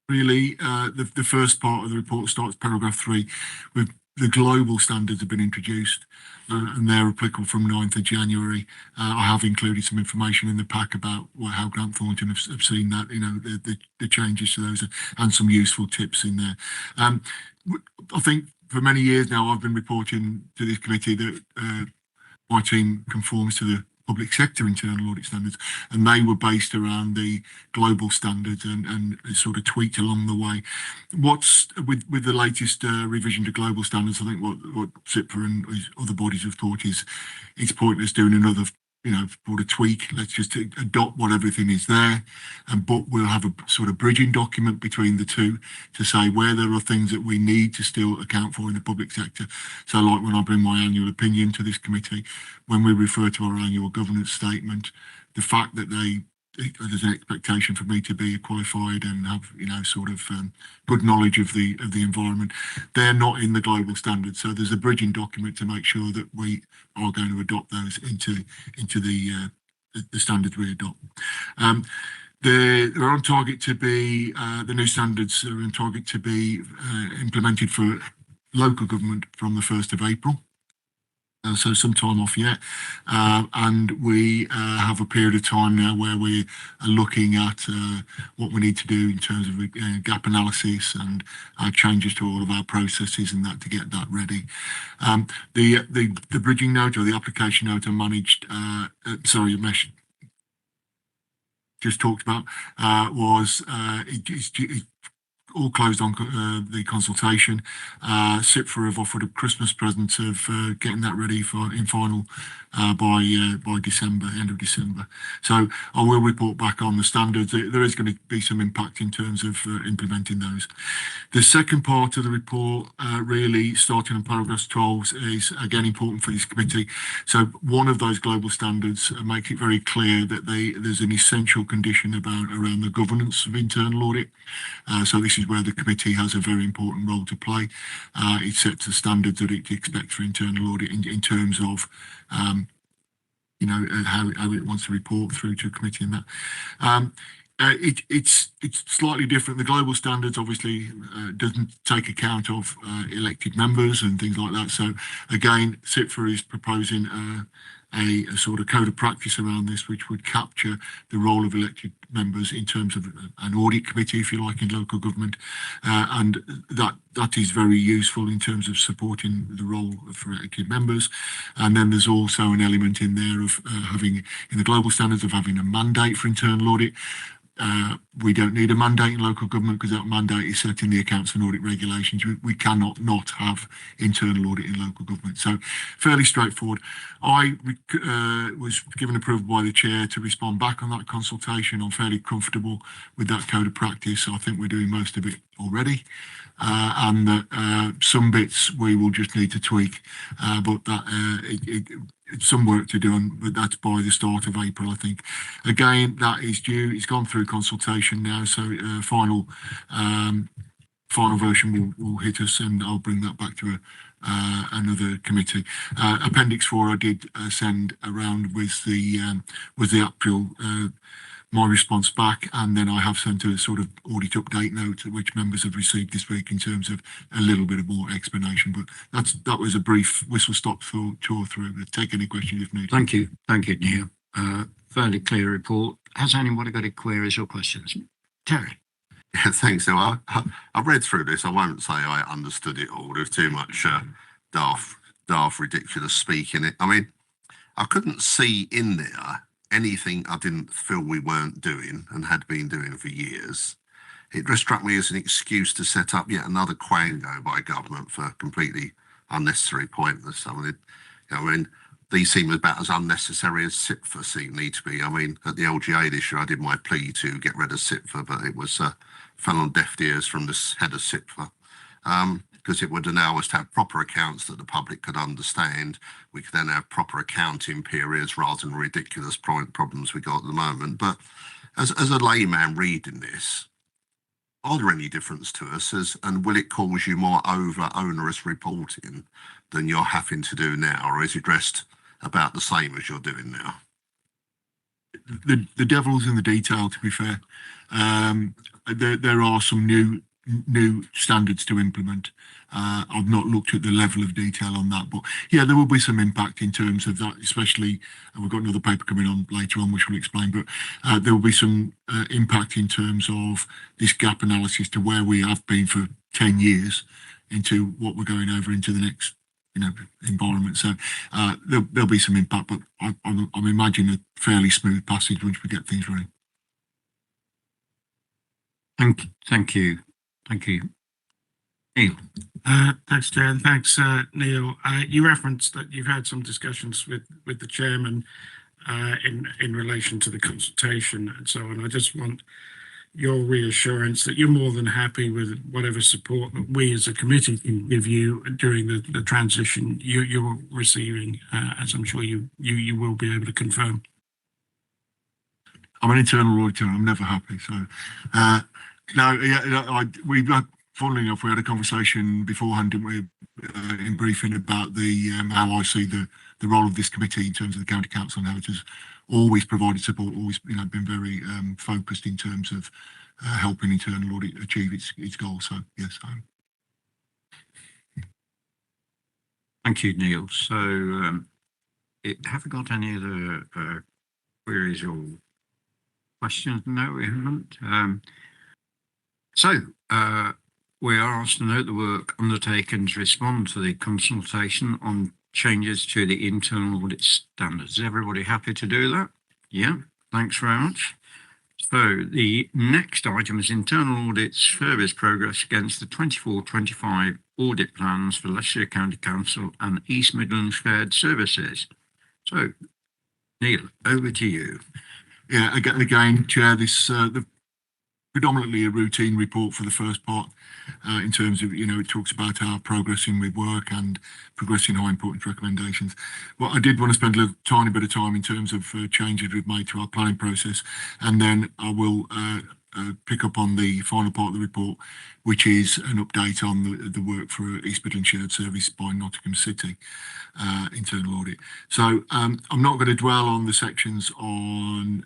Speaker 13: really, the first part of the report starts paragraph 3 with the global standards have been introduced and they're applicable from 9th of January. I have included some information in the pack about how Grant Thornton have seen that, the changes to those and some useful tips in there. I think for many years now, I've been reporting to this committee that my team conforms to the public sector internal audit standards, and they were based around the global standards and sort of tweaked along the way. What's with the latest revision to global standards, I think what SIPRA and other bodies have thought is it's pointless doing another sort of tweak. Let's just adopt what everything is there, but we'll have a sort of bridging document between the two to say where there are things that we need to still account for in the public sector. So like when I bring my annual opinion to this committee, when we refer to our annual governance statement, the fact that there's an expectation for me to be qualified and have sort of good knowledge of the environment, they're not in the global standards. So there's a bridging document to make sure that we are going to adopt those into the standards we adopt. They're on target to be the new standards are on target to be implemented for local government from the 1st of April. so some time off yet. And we have a period of time now where we are looking at what we need to do in terms of gap analysis and changes to all of our processes and that to get that ready. The bridging note or the application note I managed, Mesh just talked about, was it's all closed on the consultation. CIPFA have offered a Christmas present of getting that ready in final by December, end of December. So I will report back on the standards. There is going to be some impact in terms of implementing those. The second part of the report, really starting on paragraph 12, is again important for this committee. So one of those global standards makes it very clear that there's an essential condition around the governance of internal audit. So this is where the committee has a very important role to play. It sets the standards that it expects for internal audit in terms of how it wants to report through to a committee and that. It's slightly different. The global standards obviously doesn't take account of elected members and things like that. So again, CIPFA is proposing a sort of code of practice around this, which would capture the role of elected members in terms of an audit committee, if you like, in local government. And that is very useful in terms of supporting the role of elected members. And then there's also an element in there of having, in the global standards, of having a mandate for internal audit. We don't need a mandate in local government because that mandate is set in the accounts and audit regulations. We cannot not have internal audit in local government. So fairly straightforward. I was given approval by the chair to respond back on that consultation. I'm fairly comfortable with that code of practice. I think we're doing most of it already. And that some bits we will just need to tweak, but that it's some work to do, but that's by the start of April, I think. Again, that is due. It's gone through consultation now, so final version will hit us, and I'll bring that back to another committee. Appendix 4 I did send around with the actual my response back, and then I have sent a sort of audit update note which members have received this week in terms of a little bit of more explanation. But that was a brief whistle-stop tour through. But take any questions if needed.
Speaker 12: Thank you, Neil. Fairly clear report. Has anybody got any queries or questions? Terry.
Speaker 4: Yeah, thanks. So I've read through this. I won't say I understood it all. There's too much daft, ridiculous speak in it. I mean, I couldn't see in there anything I didn't feel we weren't doing and had been doing for years. It just struck me as an excuse to set up yet another quango by government for completely unnecessary, pointless. I mean, these seem about as unnecessary as CIPFA need to be. I mean, at the LGA this year, I did my plea to get rid of CIPFA, but it was fell on deaf ears from the head of CIPFA. Because it would allow us to have proper accounts that the public could understand. We could then have proper accounting periods rather than ridiculous problems we got at the moment. But as a layman reading this, are there any difference to us? And will it cause you more onerous reporting than you're having to do now? Or is it dressed about the same as you're doing now?
Speaker 13: The devil's in the detail, to be fair. There are some new standards to implement. I've not looked at the level of detail on that, but yeah, there will be some impact in terms of that, especially, and we've got another paper coming on later on which will explain, but there will be some impact in terms of this gap analysis to where we have been for 10 years into what we're going over into the next environment. So there'll be some impact, but I'm imagining a fairly smooth passage once we get things running.
Speaker 12: Thank you. Neil.
Speaker 9: Thanks, Chair, and thanks, Neil. You referenced that you've had some discussions with the chairman in relation to the consultation and so on. I just want your reassurance that you're more than happy with whatever support that we as a committee can give you during the transition you're receiving, as I'm sure you will be able to confirm.
Speaker 13: I'm an internal auditor. I'm never happy. So, funnily enough, we had a conversation beforehand, didn't we, in briefing about how I see the role of this committee in terms of the County Council and how it has always provided support, always been very focused in terms of helping internal audit achieve its goals. So yes,
Speaker 1: Thank you, Neil. So have we got any other queries or questions? No, we haven't. We are asked to note the work undertaken to respond to the consultation on changes to the internal audit standards. Is everybody happy to do that? Yeah, thanks very much. So the next item is internal audit service progress against the 24-25 audit plans for Leicestershire County Council and East Midlands Shared Services. So, Neil, over to you.
Speaker 13: Yeah, again, Chair, this predominantly a routine report for the first part in terms of, it talks about our progressing with work and progressing high importance recommendations. Well, I did want to spend a tiny bit of time in terms of changes we've made to our planning process, and then I will pick up on the final part of the report, which is an update on the work for East Midlands Shared Service by Nottingham City internal audit. So I'm not going to dwell on the sections on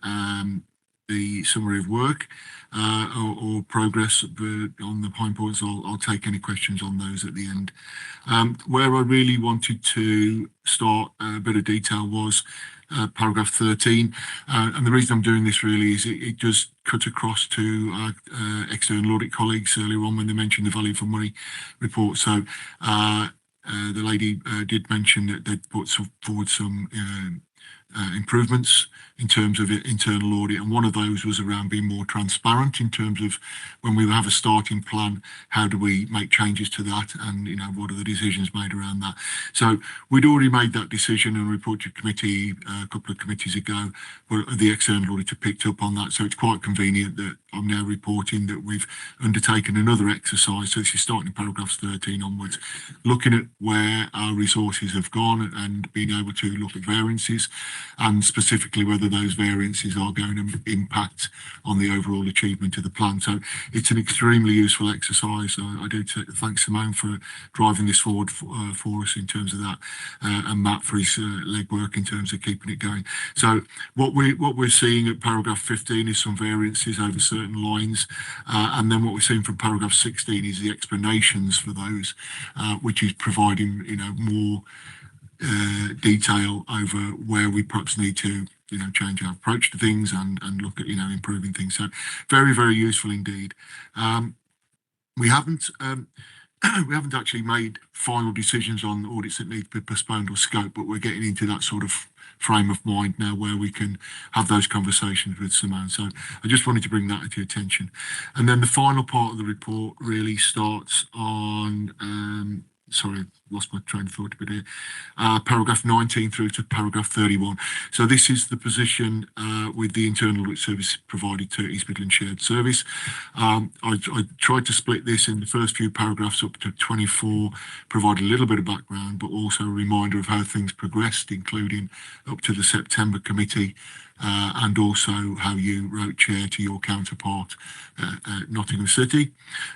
Speaker 13: the summary of work or progress, but on the high points, I'll take any questions on those at the end. Where I really wanted to start a bit of detail was paragraph 13. And the reason I'm doing this really is it does cut across to our external audit colleagues earlier on when they mentioned the value for money report. So the lady did mention that they'd put forward some improvements in terms of internal audit, and one of those was around being more transparent in terms of when we have a starting plan, how do we make changes to that, and what are the decisions made around that. So we'd already made that decision and reported to committee a couple of committees ago, where the external auditor picked up on that. So it's quite convenient that I'm now reporting that we've undertaken another exercise. So this is starting in paragraphs 13 onwards, looking at where our resources have gone and being able to look at variances, and specifically whether those variances are going to impact on the overall achievement of the plan. So it's an extremely useful exercise. I do thank Simone for driving this forward for us in terms of that, and Matt for his legwork in terms of keeping it going. So what we're seeing at paragraph 15 is some variances over certain lines, and then what we're seeing from paragraph 16 is the explanations for those, which is providing more detail over where we perhaps need to change our approach to things and look at improving things. So very, very useful indeed. We haven't actually made final decisions on audits that need to be postponed or scoped, but we're getting into that sort of frame of mind now where we can have those conversations with Simone. So I just wanted to bring that to your attention. And then the final part of the report really starts on sorry, lost my train of thought a bit here. Paragraph 19 through to paragraph 31. So this is the position with the internal audit service provided to East Midlands Shared Service. I tried to split this in the first few paragraphs up to 24, provide a little bit of background, but also a reminder of how things progressed, including up to the September committee, and also how you wrote chair to your counterpart at Nottingham City.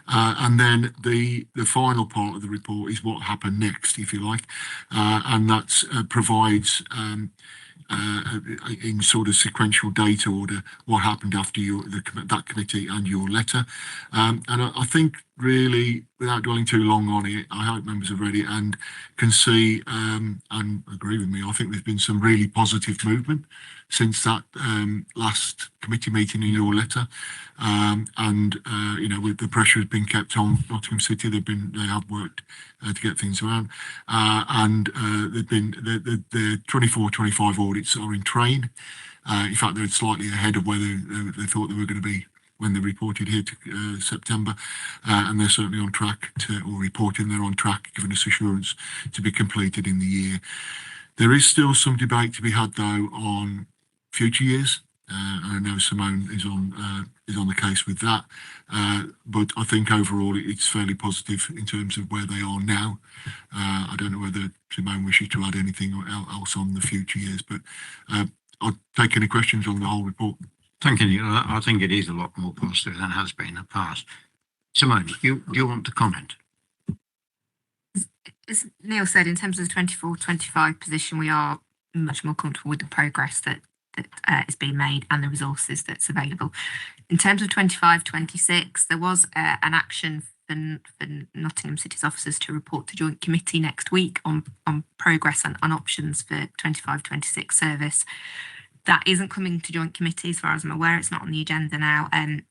Speaker 13: And then the final part of the report is what happened next, if you like, and that provides in sort of sequential data order what happened after that committee and your letter. And I think really, without dwelling too long on it, I hope members have read it and can see and agree with me. I think there's been some really positive movement since that last committee meeting in your letter, and with the pressure has been kept on Nottingham City. They have worked to get things around, and they've been the 24-25 audits are in train. In fact, they're slightly ahead of where they thought they were going to be when they reported here to September, and they're certainly on track or reporting they're on track, giving us assurance to be completed in the year. There is still some debate to be had though on future years. I know Simone is on the case with that, but I think overall it's fairly positive in terms of where they are now. I don't know whether Simone wishes to add anything else on the future years, but I'll take any questions on the whole report.
Speaker 1: Thank you. I think it is a lot more positive than it has been in the past. Simone, do you want to comment?
Speaker 2: As Neil said, in terms of the 24-25 position, we are much more comfortable with the progress that is being made and the resources that's available. In terms of 25-26, there was an action for Nottingham City's officers to report to Joint Committee next week on progress and on options for 25-26 service. That isn't coming to Joint Committee as far as I'm aware. It's not on the agenda now,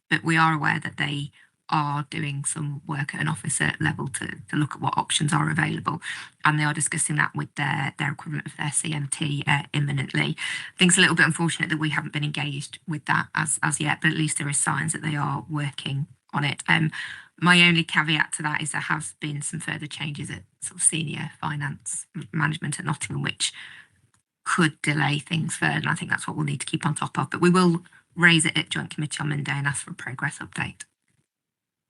Speaker 2: but we are aware that they are doing some work at an officer level to look at what options are available, and they are discussing that with their equivalent of their CMT imminently. I think it's a little bit unfortunate that we haven't been engaged with that as yet, but at least there is signs that they are working on it. My only caveat to that is there have been some further changes at sort of senior finance management at Nottingham, which could delay things further, and I think that's what we'll need to keep on top of. But we will raise it at Joint Committee on Monday and ask for a progress update.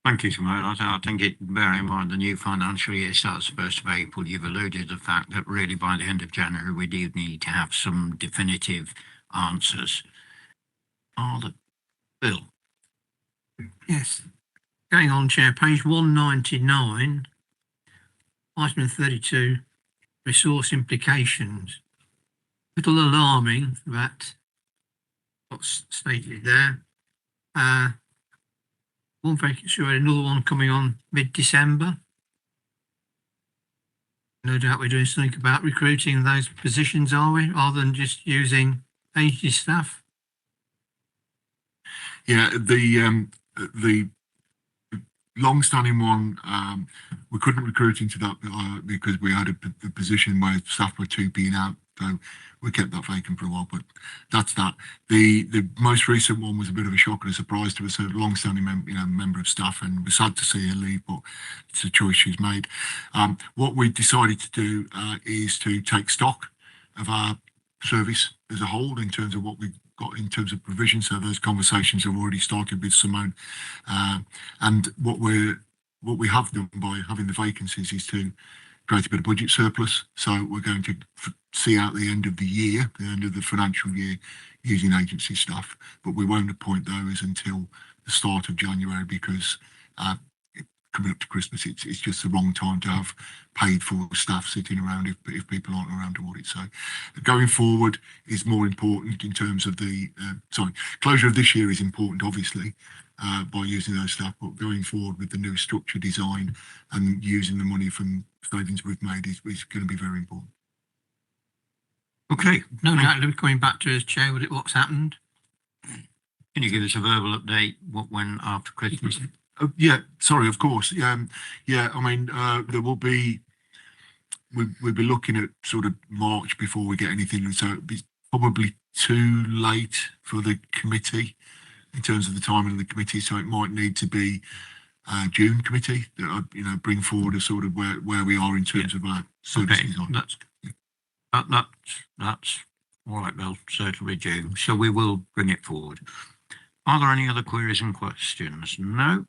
Speaker 1: Thank you, Simone. I think bearing in mind the new financial year starts 1st of April, you've alluded to the fact that really by the end of January, we do need to have some definitive answers. Bill?
Speaker 5: Yes. Going on, Chair, page 199, item 32, resource implications. Little alarming that what's stated there. One vacancy, another one coming on mid-December. No doubt we're doing something about recruiting those positions, are we, rather than just using agency staff?
Speaker 13: Yeah, the long-standing one, we couldn't recruit into that because we had a position where staff were too being out, so we kept that vacant for a while. But that's that. The most recent one was a bit of a shock and a surprise to us. A long-standing member of staff, and we're sad to see her leave, but it's a choice she's made. What we decided to do is to take stock of our service as a whole in terms of what we got in terms of provision. So those conversations have already started with Simone, and what we have done by having the vacancies is to create a bit of budget surplus. So we're going to see out the end of the year, the end of the financial year, using agency staff, but we won't appoint those until the start of January because coming up to Christmas, it's just the wrong time to have paid for staff sitting around if people aren't around to audit. So going forward is more important in terms of the, closure of this year is important, obviously, by using those staff, but going forward with the new structure design and using the money from savings we've made is going to be very important.
Speaker 1: Okay.
Speaker 5: No doubt we're coming back to us, Chair, with what's happened.
Speaker 1: Can you give us a verbal update what went after Christmas?
Speaker 13: Yeah, sorry, of course. I mean, there will be, we'll be looking at sort of March before we get anything. So it'll be probably too late for the committee in terms of the timing of the committee. So it might need to be June committee that bring forward a sort of where we are in terms of our services.
Speaker 1: Okay, that's all right, Bill. Certainly June. So we will bring it forward. Are there any other queries and questions? No.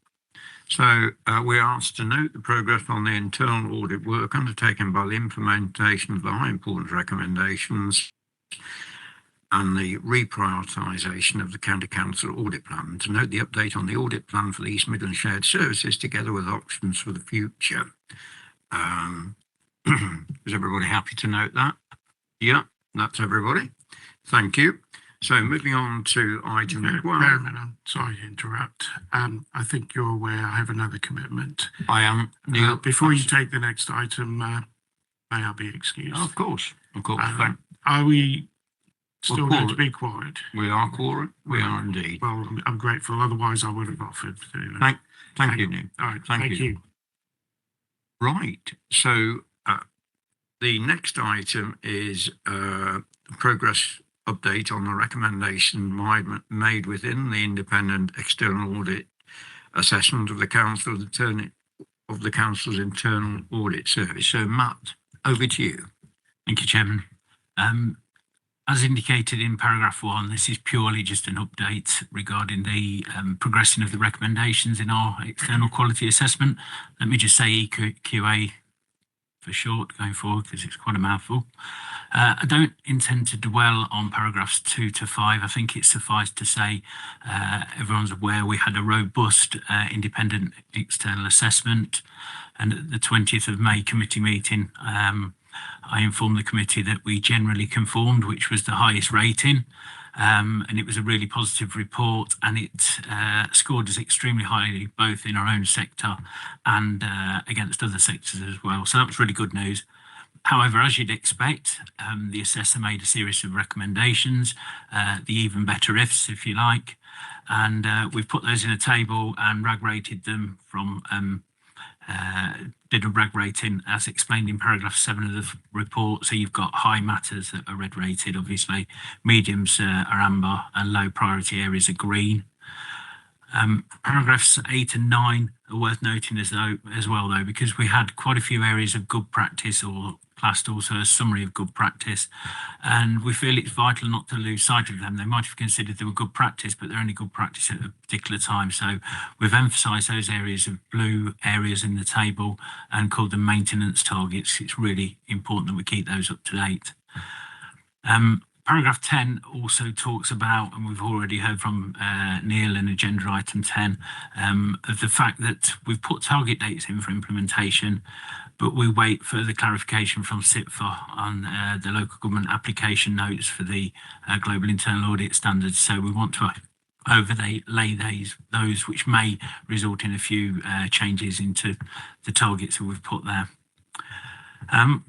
Speaker 1: So we're asked to note the progress on the internal audit work undertaken by the implementation of the high importance recommendations and the reprioritisation of the County Council audit plan. To note the update on the audit plan for the East Midlands Shared Services together with options for the future. Is everybody happy to note that? Yeah, that's everybody. Thank you. So moving on to item 1.
Speaker 9: I'm sorry to interrupt. I think you're aware I have another commitment.
Speaker 1: I am. Neil,
Speaker 9: before you take the next item, may I be excused?
Speaker 1: Of course.
Speaker 9: Are we still going to be quiet?
Speaker 1: We are quiet. We are indeed.
Speaker 9: Well, I'm grateful. Otherwise, I would have offered.
Speaker 1: Thank you, Neil.
Speaker 9: All right.
Speaker 1: Thank you. Right. So the next item is progress update on the recommendation made within the independent external audit assessment of the council's internal audit service. So Matt, over to you.
Speaker 11: Thank you, Chairman. As indicated in paragraph 1, this is purely just an update regarding the progression of the recommendations in our external quality assessment. Let me just say EQA for short going forward because it's quite a mouthful. I don't intend to dwell on paragraphs 2 to 5. I think it's suffice to say everyone's aware we had a robust independent external assessment, and at the 20th of May committee meeting
Speaker 15: I informed the committee that we generally conformed, which was the highest rating. And it was a really positive report, and it scored us extremely highly, both in our own sector and against other sectors as well. So that was really good news. However, as you'd expect, the assessor made a series of recommendations, the even better ifs, if you like, and we've put those in a table and rag rated them from did a rag rating as explained in paragraph 7 of the report. So you've got high matters that are red rated, obviously, mediums are amber, and low priority areas are green. Paragraphs 8 and 9 are worth noting as well, though, because we had quite a few areas of good practice, or classed also a summary of good practice, and we feel it's vital not to lose sight of them. They might have considered they were good practice, but they're only good practice at a particular time. So we've emphasised those areas of blue areas in the table and called them maintenance targets. It's really important that we keep those up to date. Paragraph 10 also talks about, and we've already heard from Neil in agenda item 10, of the fact that we've put target dates in for implementation, but we wait further clarification from SIPFA on the local government application notes for the global internal audit standards. So we want to overlay those which may result in a few changes into the targets that we've put there.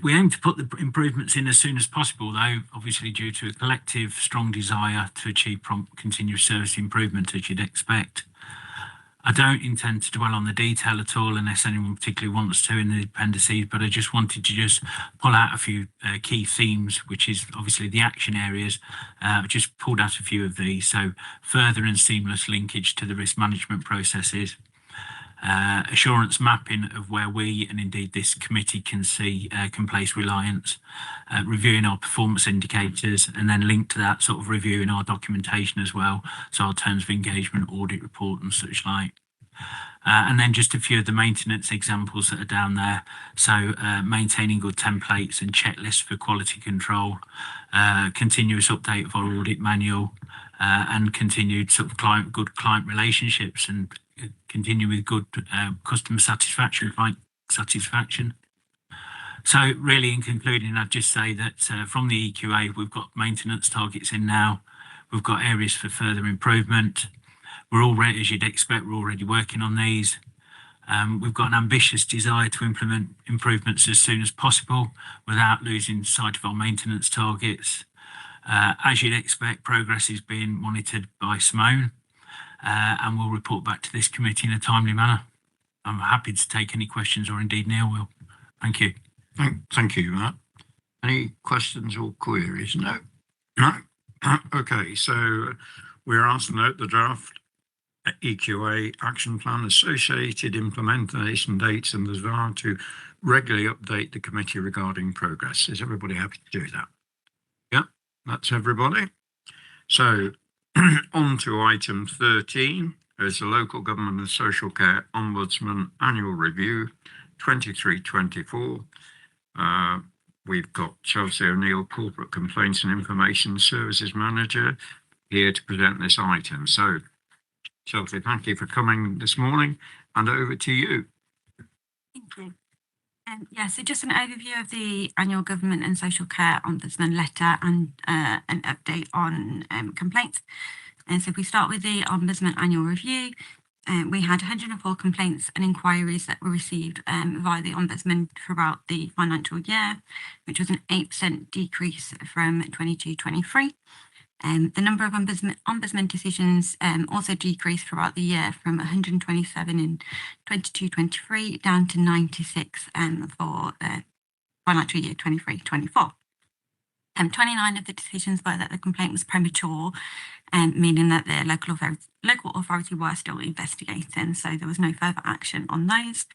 Speaker 15: We aim to put the improvements in as soon as possible, though, obviously due to a collective strong desire to achieve prompt continuous service improvement, as you'd expect. I don't intend to dwell on the detail at all unless anyone particularly wants to in the appendices, but I just wanted to just pull out a few key themes, which is obviously the action areas. I've just pulled out a few of these. So further and seamless linkage to the risk management processes. Assurance mapping of where we, and indeed this committee, can place reliance, reviewing our performance indicators, and then linked to that, sort of reviewing our documentation as well, so our terms of engagement, audit report and such like. And then just a few of the maintenance examples that are down there. So maintaining good templates and checklists for quality control, continuous update of our audit manual, and continued sort of good client relationships, and continue with good customer satisfaction, client satisfaction. So really, in concluding, I'd just say that from the EQA, we've got maintenance targets in now. We've got areas for further improvement. We're already, as you'd expect, we're already working on these. We've got an ambitious desire to implement improvements as soon as possible without losing sight of our maintenance targets. As you'd expect, progress is being monitored by Simone, and we'll report back to this committee in a timely manner. I'm happy to take any questions, or indeed Neil will. Thank you.
Speaker 12: Thank you, Matt. Any questions or queries? No.
Speaker 16: No. Okay, so we're asked to note the draft EQA action plan, associated implementation dates, and the desire to regularly update the committee regarding progress. Is everybody happy to do that? Yeah, that's everybody. So on to item 13, is the Local Government and Social Care Ombudsman Annual Review 23-24. We've got Chelsea O'Neill, Corporate Complaints and Information Services Manager, here to present this item. So Chelsea, thank you for coming this morning, and over to you.
Speaker 17: Thank you. Yeah, so just an overview of the Annual Government and Social Care Ombudsman letter and an update on complaints. And so if we start with the Ombudsman Annual Review, we had 104 complaints and inquiries that were received via the Ombudsman throughout the financial year, which was an 8% decrease from 22-23. The number of ombudsman decisions also decreased throughout the year from 127 in 22-23 down to 96 for financial year 23-24. 29 of the decisions were that the complaint was premature, meaning that the local authority were still investigating, so there was no further action on those.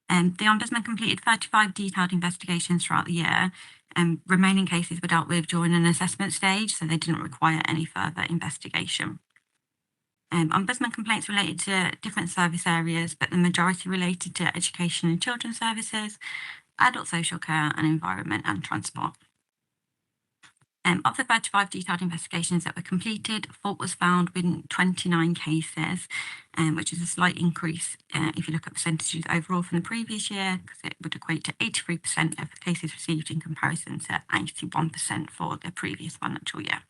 Speaker 17: The Ombudsman completed 35 detailed investigations throughout the year, and remaining cases were dealt with during an assessment stage, so they didn't require any further investigation. Ombudsman complaints related to different service areas, but the majority related to education and children's services, adult social care, and environment and transport. Of the 35 detailed investigations that were completed, fault was found in 29 cases, which is a slight increase if you look at percentages overall from the previous year, because it would equate to 83% of the cases received in comparison to 81% for the previous financial year.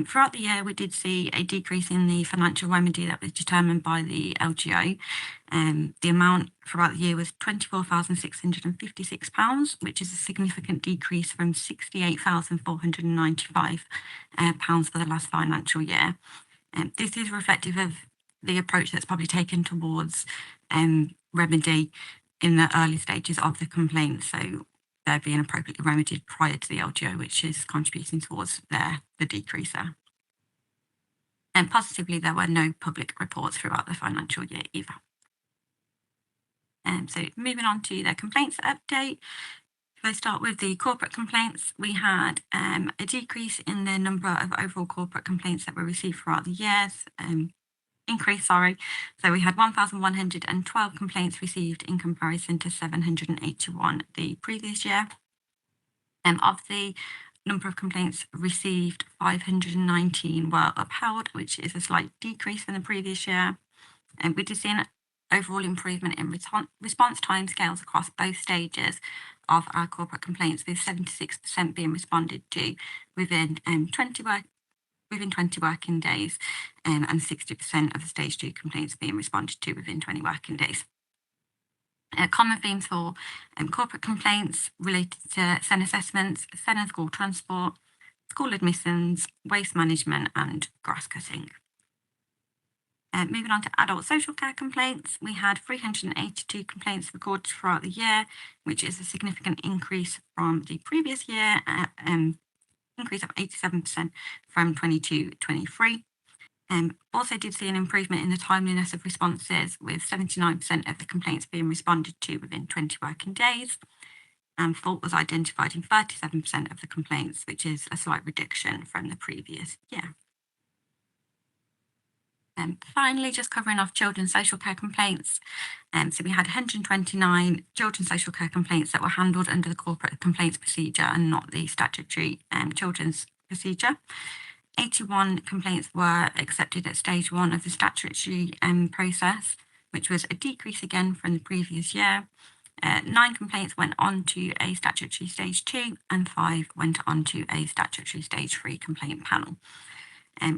Speaker 17: Throughout the year, we did see a decrease in the financial remedy that was determined by the LGO. The amount throughout the year was £24,656, which is a significant decrease from £68,495 for the last financial year. This is reflective of the approach that's probably taken towards remedy in the early stages of the complaint. So they're being appropriately remedied prior to the LGO, which is contributing towards the decrease there. And positively, there were no public reports throughout the financial year either. So moving on to the complaints update. If I start with the corporate complaints, we had a decrease in the number of overall corporate complaints that were received throughout the years. Increase, sorry. So we had 1,112 complaints received in comparison to 781 the previous year. Of the number of complaints received, 519 were upheld, which is a slight decrease from the previous year. And we did see an overall improvement in response timescales across both stages of our corporate complaints, with 76% being responded to within 20 working days, and 60% of the stage 2 complaints being responded to within 20 working days. Common themes for corporate complaints related to SEN assessments, SEN and school transport, school admissions, waste management and grass cutting. Moving on to adult social care complaints, we had 382 complaints recorded throughout the year, which is a significant increase from the previous year, increase of 87% from 22-23. Also did see an improvement in the timeliness of responses, with 79% of the complaints being responded to within 20 working days. And fault was identified in 37% of the complaints, which is a slight reduction from the previous year. And finally, just covering off children's social care complaints. So we had 129 children's social care complaints that were handled under the corporate complaints procedure and not the statutory children's procedure. 81 complaints were accepted at stage 1 of the statutory process, which was a decrease again from the previous year. 9 complaints went on to a statutory stage 2 and 5 went on to a statutory stage 3 complaint panel.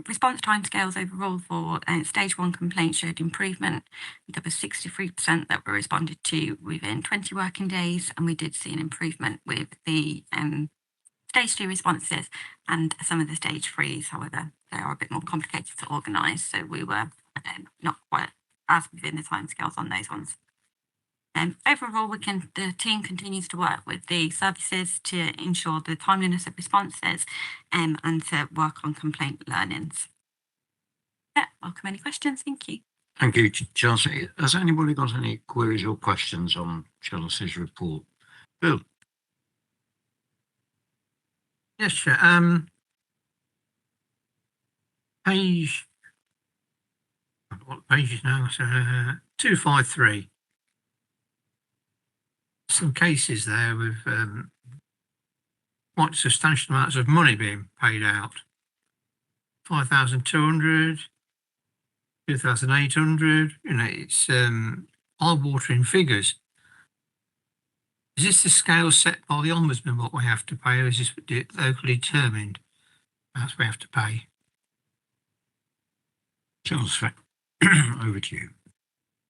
Speaker 17: Response timescales overall for stage 1 complaints showed improvement. There was 63% that were responded to within 20 working days, and we did see an improvement with the stage 2 responses and some of the stage 3s. However, they are a bit more complicated to organise, so we were not quite as within the timescales on those ones. Overall, the team continues to work with the services to ensure the timeliness of responses and to work on complaint learnings. Yeah, welcome any questions. Thank you.
Speaker 18: Thank you, Chelsea. Has anybody got any queries or questions on Chelsea's report? Bill?
Speaker 16: Yes, sure. Page, what page is now? 253. Some cases there with quite substantial amounts of money being paid out. 5,200, 2,800. You know, it's eye-watering figures. Is this the scale set by the Ombudsman what we have to pay, or is this locally determined? That's we have to pay.
Speaker 18: Chelsea, over to you.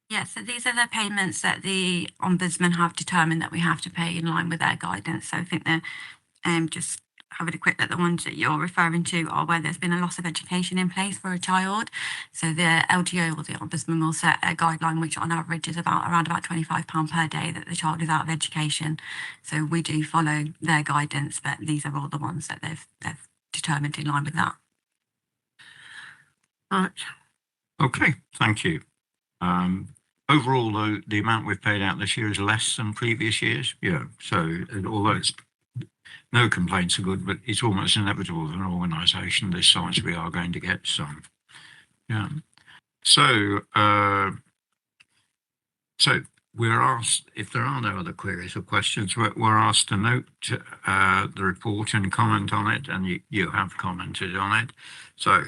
Speaker 17: Yeah, so these are the payments that the Ombudsman have determined that we have to pay in line with their guidance. So I think they're just having a quick look, the ones that you're referring to are where there's been a loss of education in place for a child. So the LGO or the Ombudsman will set a guideline which on average is around about £25 per day that the child is out of education. So we do follow their guidance, but these are all the ones that they've determined in line with that.
Speaker 18: Right. Okay, thank you. Overall, though, the amount we've paid out this year is less than previous years. Yeah, so although it's no complaints are good, but it's almost inevitable with an organisation this size we are going to get some. Yeah. So we're asked, if there are no other queries or questions, we're asked to note the report and comment on it, and you have commented on it. So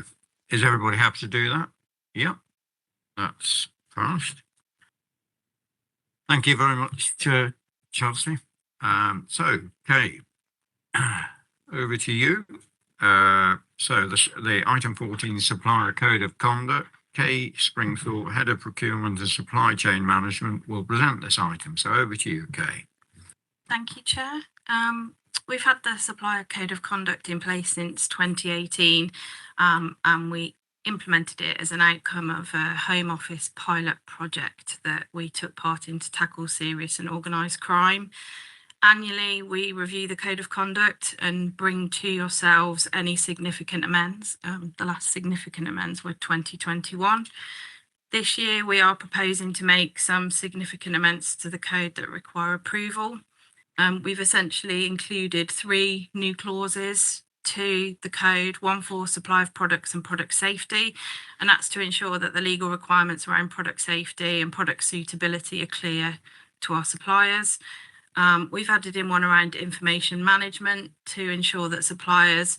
Speaker 18: is everybody happy to do that? Yep, that's passed. Thank you very much, Chelsea. So, Kay, over to you. So the item 14, Supplier Code of Conduct. Kay Springthorpe, Head of Procurement and Supply Chain Management, will present this item. So over to you, Kay.
Speaker 19: Thank you, Chair. We've had the Supplier Code of Conduct in place since 2018, and we implemented it as an outcome of a Home Office pilot project that we took part in to tackle serious and organised crime. Annually, we review the Code of Conduct and bring to yourselves any significant amends. The last significant amends were 2021. This year, we are proposing to make some significant amends to the code that require approval. We've essentially included 3 new clauses to the code, one for supply of products and product safety, and that's to ensure that the legal requirements around product safety and product suitability are clear to our suppliers. We've added in one around information management to ensure that suppliers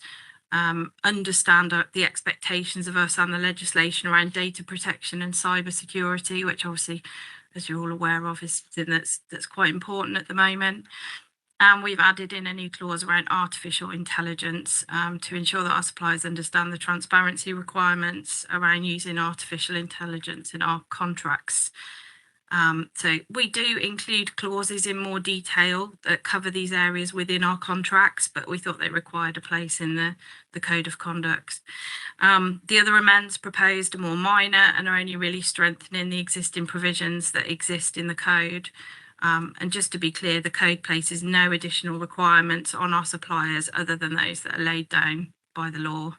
Speaker 19: understand the expectations of us and the legislation around data protection and cyber security, which obviously, as you're all aware of, is something that's quite important at the moment. And we've added in a new clause around artificial intelligence to ensure that our suppliers understand the transparency requirements around using artificial intelligence in our contracts. So we do include clauses in more detail that cover these areas within our contracts, but we thought they required a place in the Code of Conduct. The other amends proposed are more minor and are only really strengthening the existing provisions that exist in the code. And just to be clear, the code places no additional requirements on our suppliers other than those that are laid down by the law.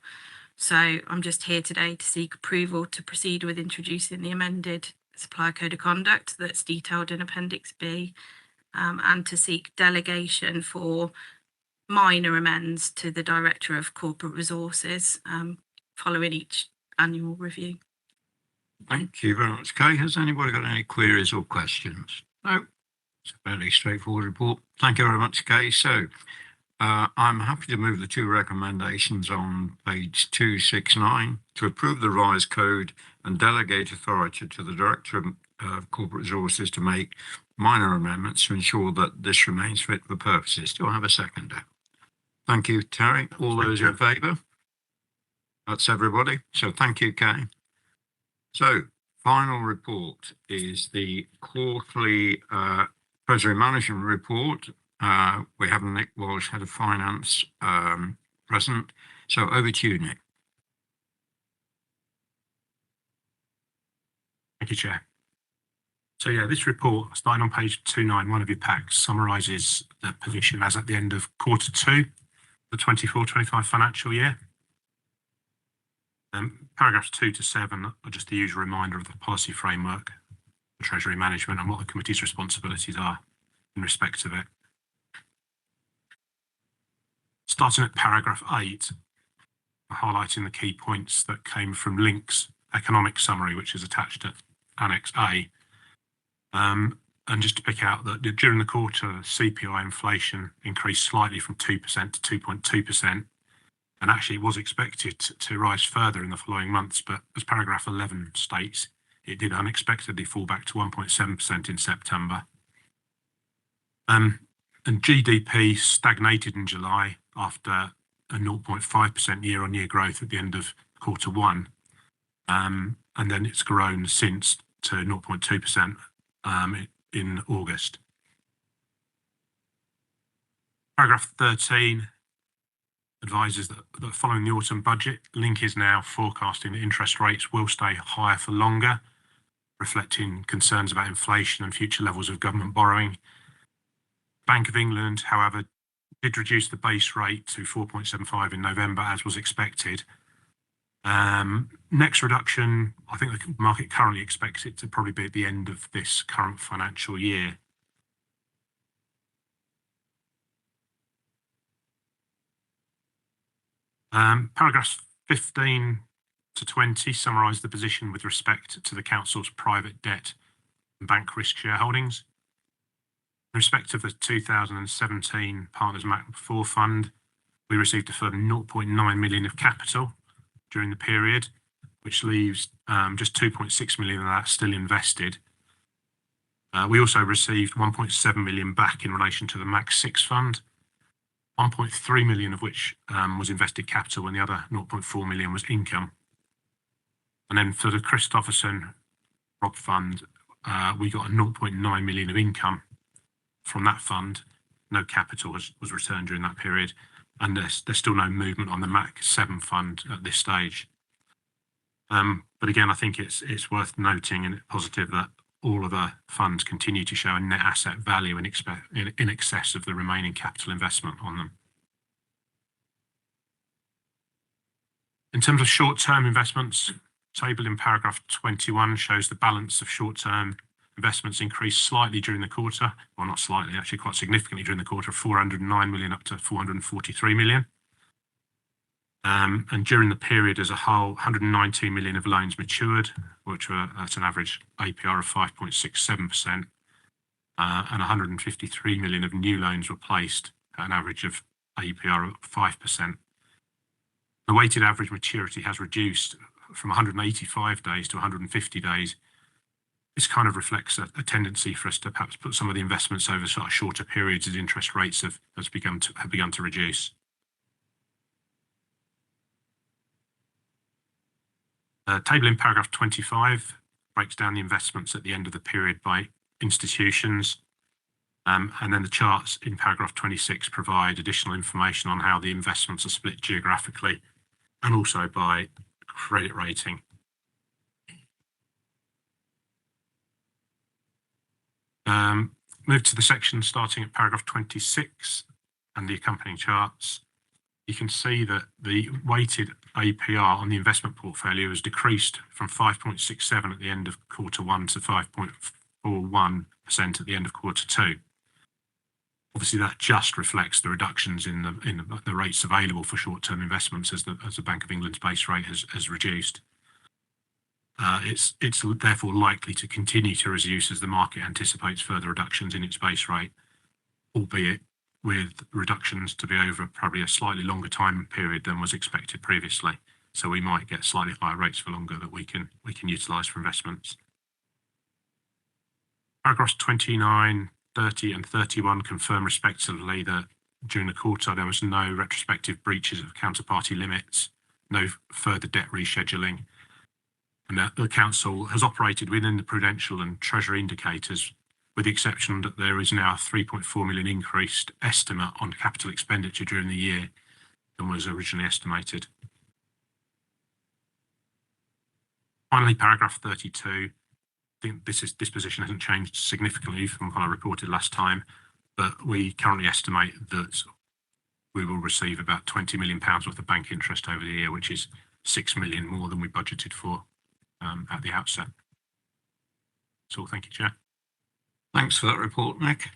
Speaker 19: So I'm just here today to seek approval to proceed with introducing the amended Supplier Code of Conduct that's detailed in Appendix B, and to seek delegation for minor amends to the Director of Corporate Resources following each annual review.
Speaker 18: Thank you very much, Kay. Has anybody got any queries or questions? No, it's a fairly straightforward report. Thank you very much, Kay. So I'm happy to move the 2 recommendations on page 269 to approve the revised code and delegate authority to the Director of Corporate Resources to make minor amendments to ensure that this remains fit for purposes. Do I have a seconder? Thank you, Terry. All those in favour? That's everybody. So thank you, Kay. So final report is the quarterly Treasury Management Report. We have Nick Walsh, Head of Finance, present. So over to you, Nick.
Speaker 14: Thank you, Chair. So yeah, this report, starting on page 291 of your pack, summarises the position as at the end of Q2, the 24-25 financial year. Paragraphs 2 to 7 are just the usual reminder of the policy framework for Treasury Management and what the committee's responsibilities are in respect of it. Starting at paragraph 8, highlighting the key points that came from Link's economic summary, which is attached at Annex A. And just to pick out that during the quarter, CPI inflation increased slightly from 2% to 2.2%. And actually it was expected to rise further in the following months, but as paragraph 11 states, it did unexpectedly fall back to 1.7% in September. And GDP stagnated in July after a 0.5% year-on-year growth at the end of Q1. And then it's grown since to 0.2% in August. Paragraph 13 advises that following the autumn budget, Link is now forecasting that interest rates will stay higher for longer, reflecting concerns about inflation and future levels of government borrowing. Bank of England, however, did reduce the base rate to 4.75 in November, as was expected. Next reduction, I think the market currently expects it to probably be at the end of this current financial year. Paragraphs 15 to 20 summarise the position with respect to the Council's private debt and bank risk shareholdings. In respect of the 2017 Partners MAC 4 fund, we received a further 0.9 million of capital during the period, which leaves just 2.6 million of that still invested. We also received 1.7 million back in relation to the MAC 6 fund, 1.3 million of which was invested capital and the other 0.4 million was income. And then for the Christopherson Rob fund, we got a 0.9 million of income from that fund. No capital was returned during that period, and there's still no movement on the MAC 7 fund at this stage. But again, I think it's worth noting and positive that all of the funds continue to show a net asset value in excess of the remaining capital investment on them. In terms of short-term investments, table in paragraph 21 shows the balance of short-term investments increased slightly during the quarter. Well, not slightly, actually quite significantly during the quarter, 409 million up to 443 million. And during the period as a whole, 119 million of loans matured, which were at an average APR of 5.67%, and 153 million of new loans were placed at an average of APR of 5%. The weighted average maturity has reduced from 185 days to 150 days. This kind of reflects a tendency for us to perhaps put some of the investments over sort of shorter periods as interest rates have begun to reduce. Table in paragraph 25 breaks down the investments at the end of the period by institutions. And then the charts in paragraph 26 provide additional information on how the investments are split geographically and also by credit rating. Move to the section starting at paragraph 26 and the accompanying charts. You can see that the weighted APR on the investment portfolio has decreased from 5.67 at the end of quarter 1 to 5.41% at the end of quarter 2. Obviously, that just reflects the reductions in the rates available for short-term investments as the Bank of England's base rate has reduced. It's therefore likely to continue to reduce as the market anticipates further reductions in its base rate, albeit with reductions to be over probably a slightly longer time period than was expected previously. So we might get slightly higher rates for longer that we can utilise for investments. Paragraphs 29, 30 and 31 confirm respectively that during the quarter there was no retrospective breaches of counterparty limits, no further debt rescheduling, and that the Council has operated within the prudential and Treasury indicators, with the exception that there is now a 3.4 million increased estimate on capital expenditure during the year than was originally estimated. Finally, paragraph 32, I think this position hasn't changed significantly from what I reported last time, but we currently estimate that we will receive about £20 million worth of bank interest over the year, which is 6 million more than we budgeted for at the outset. So thank you, Chair.
Speaker 18: Thanks for that report, Nick.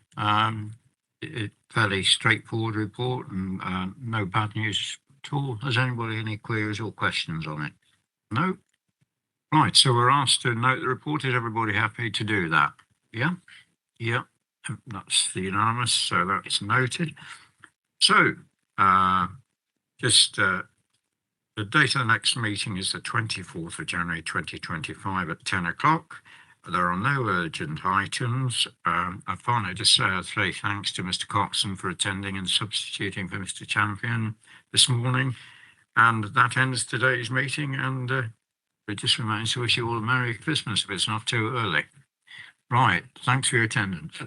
Speaker 18: Fairly straightforward report and no bad news at all. Has anybody any queries or questions on it? No? Right, so we're asked to note the report. Is everybody happy to do that? Yeah? Yeah, that's the unanimous, so that's noted. So, the date of the next meeting is the 24th of January 2025 at 10 o'clock. There are no urgent items. I finally just say thanks to Mr. Coxon for attending and substituting for Mr. Champion this morning. And that ends today's meeting, and it just remains to wish you all a Merry Christmas if it's not too early. Right, thanks for your attendance.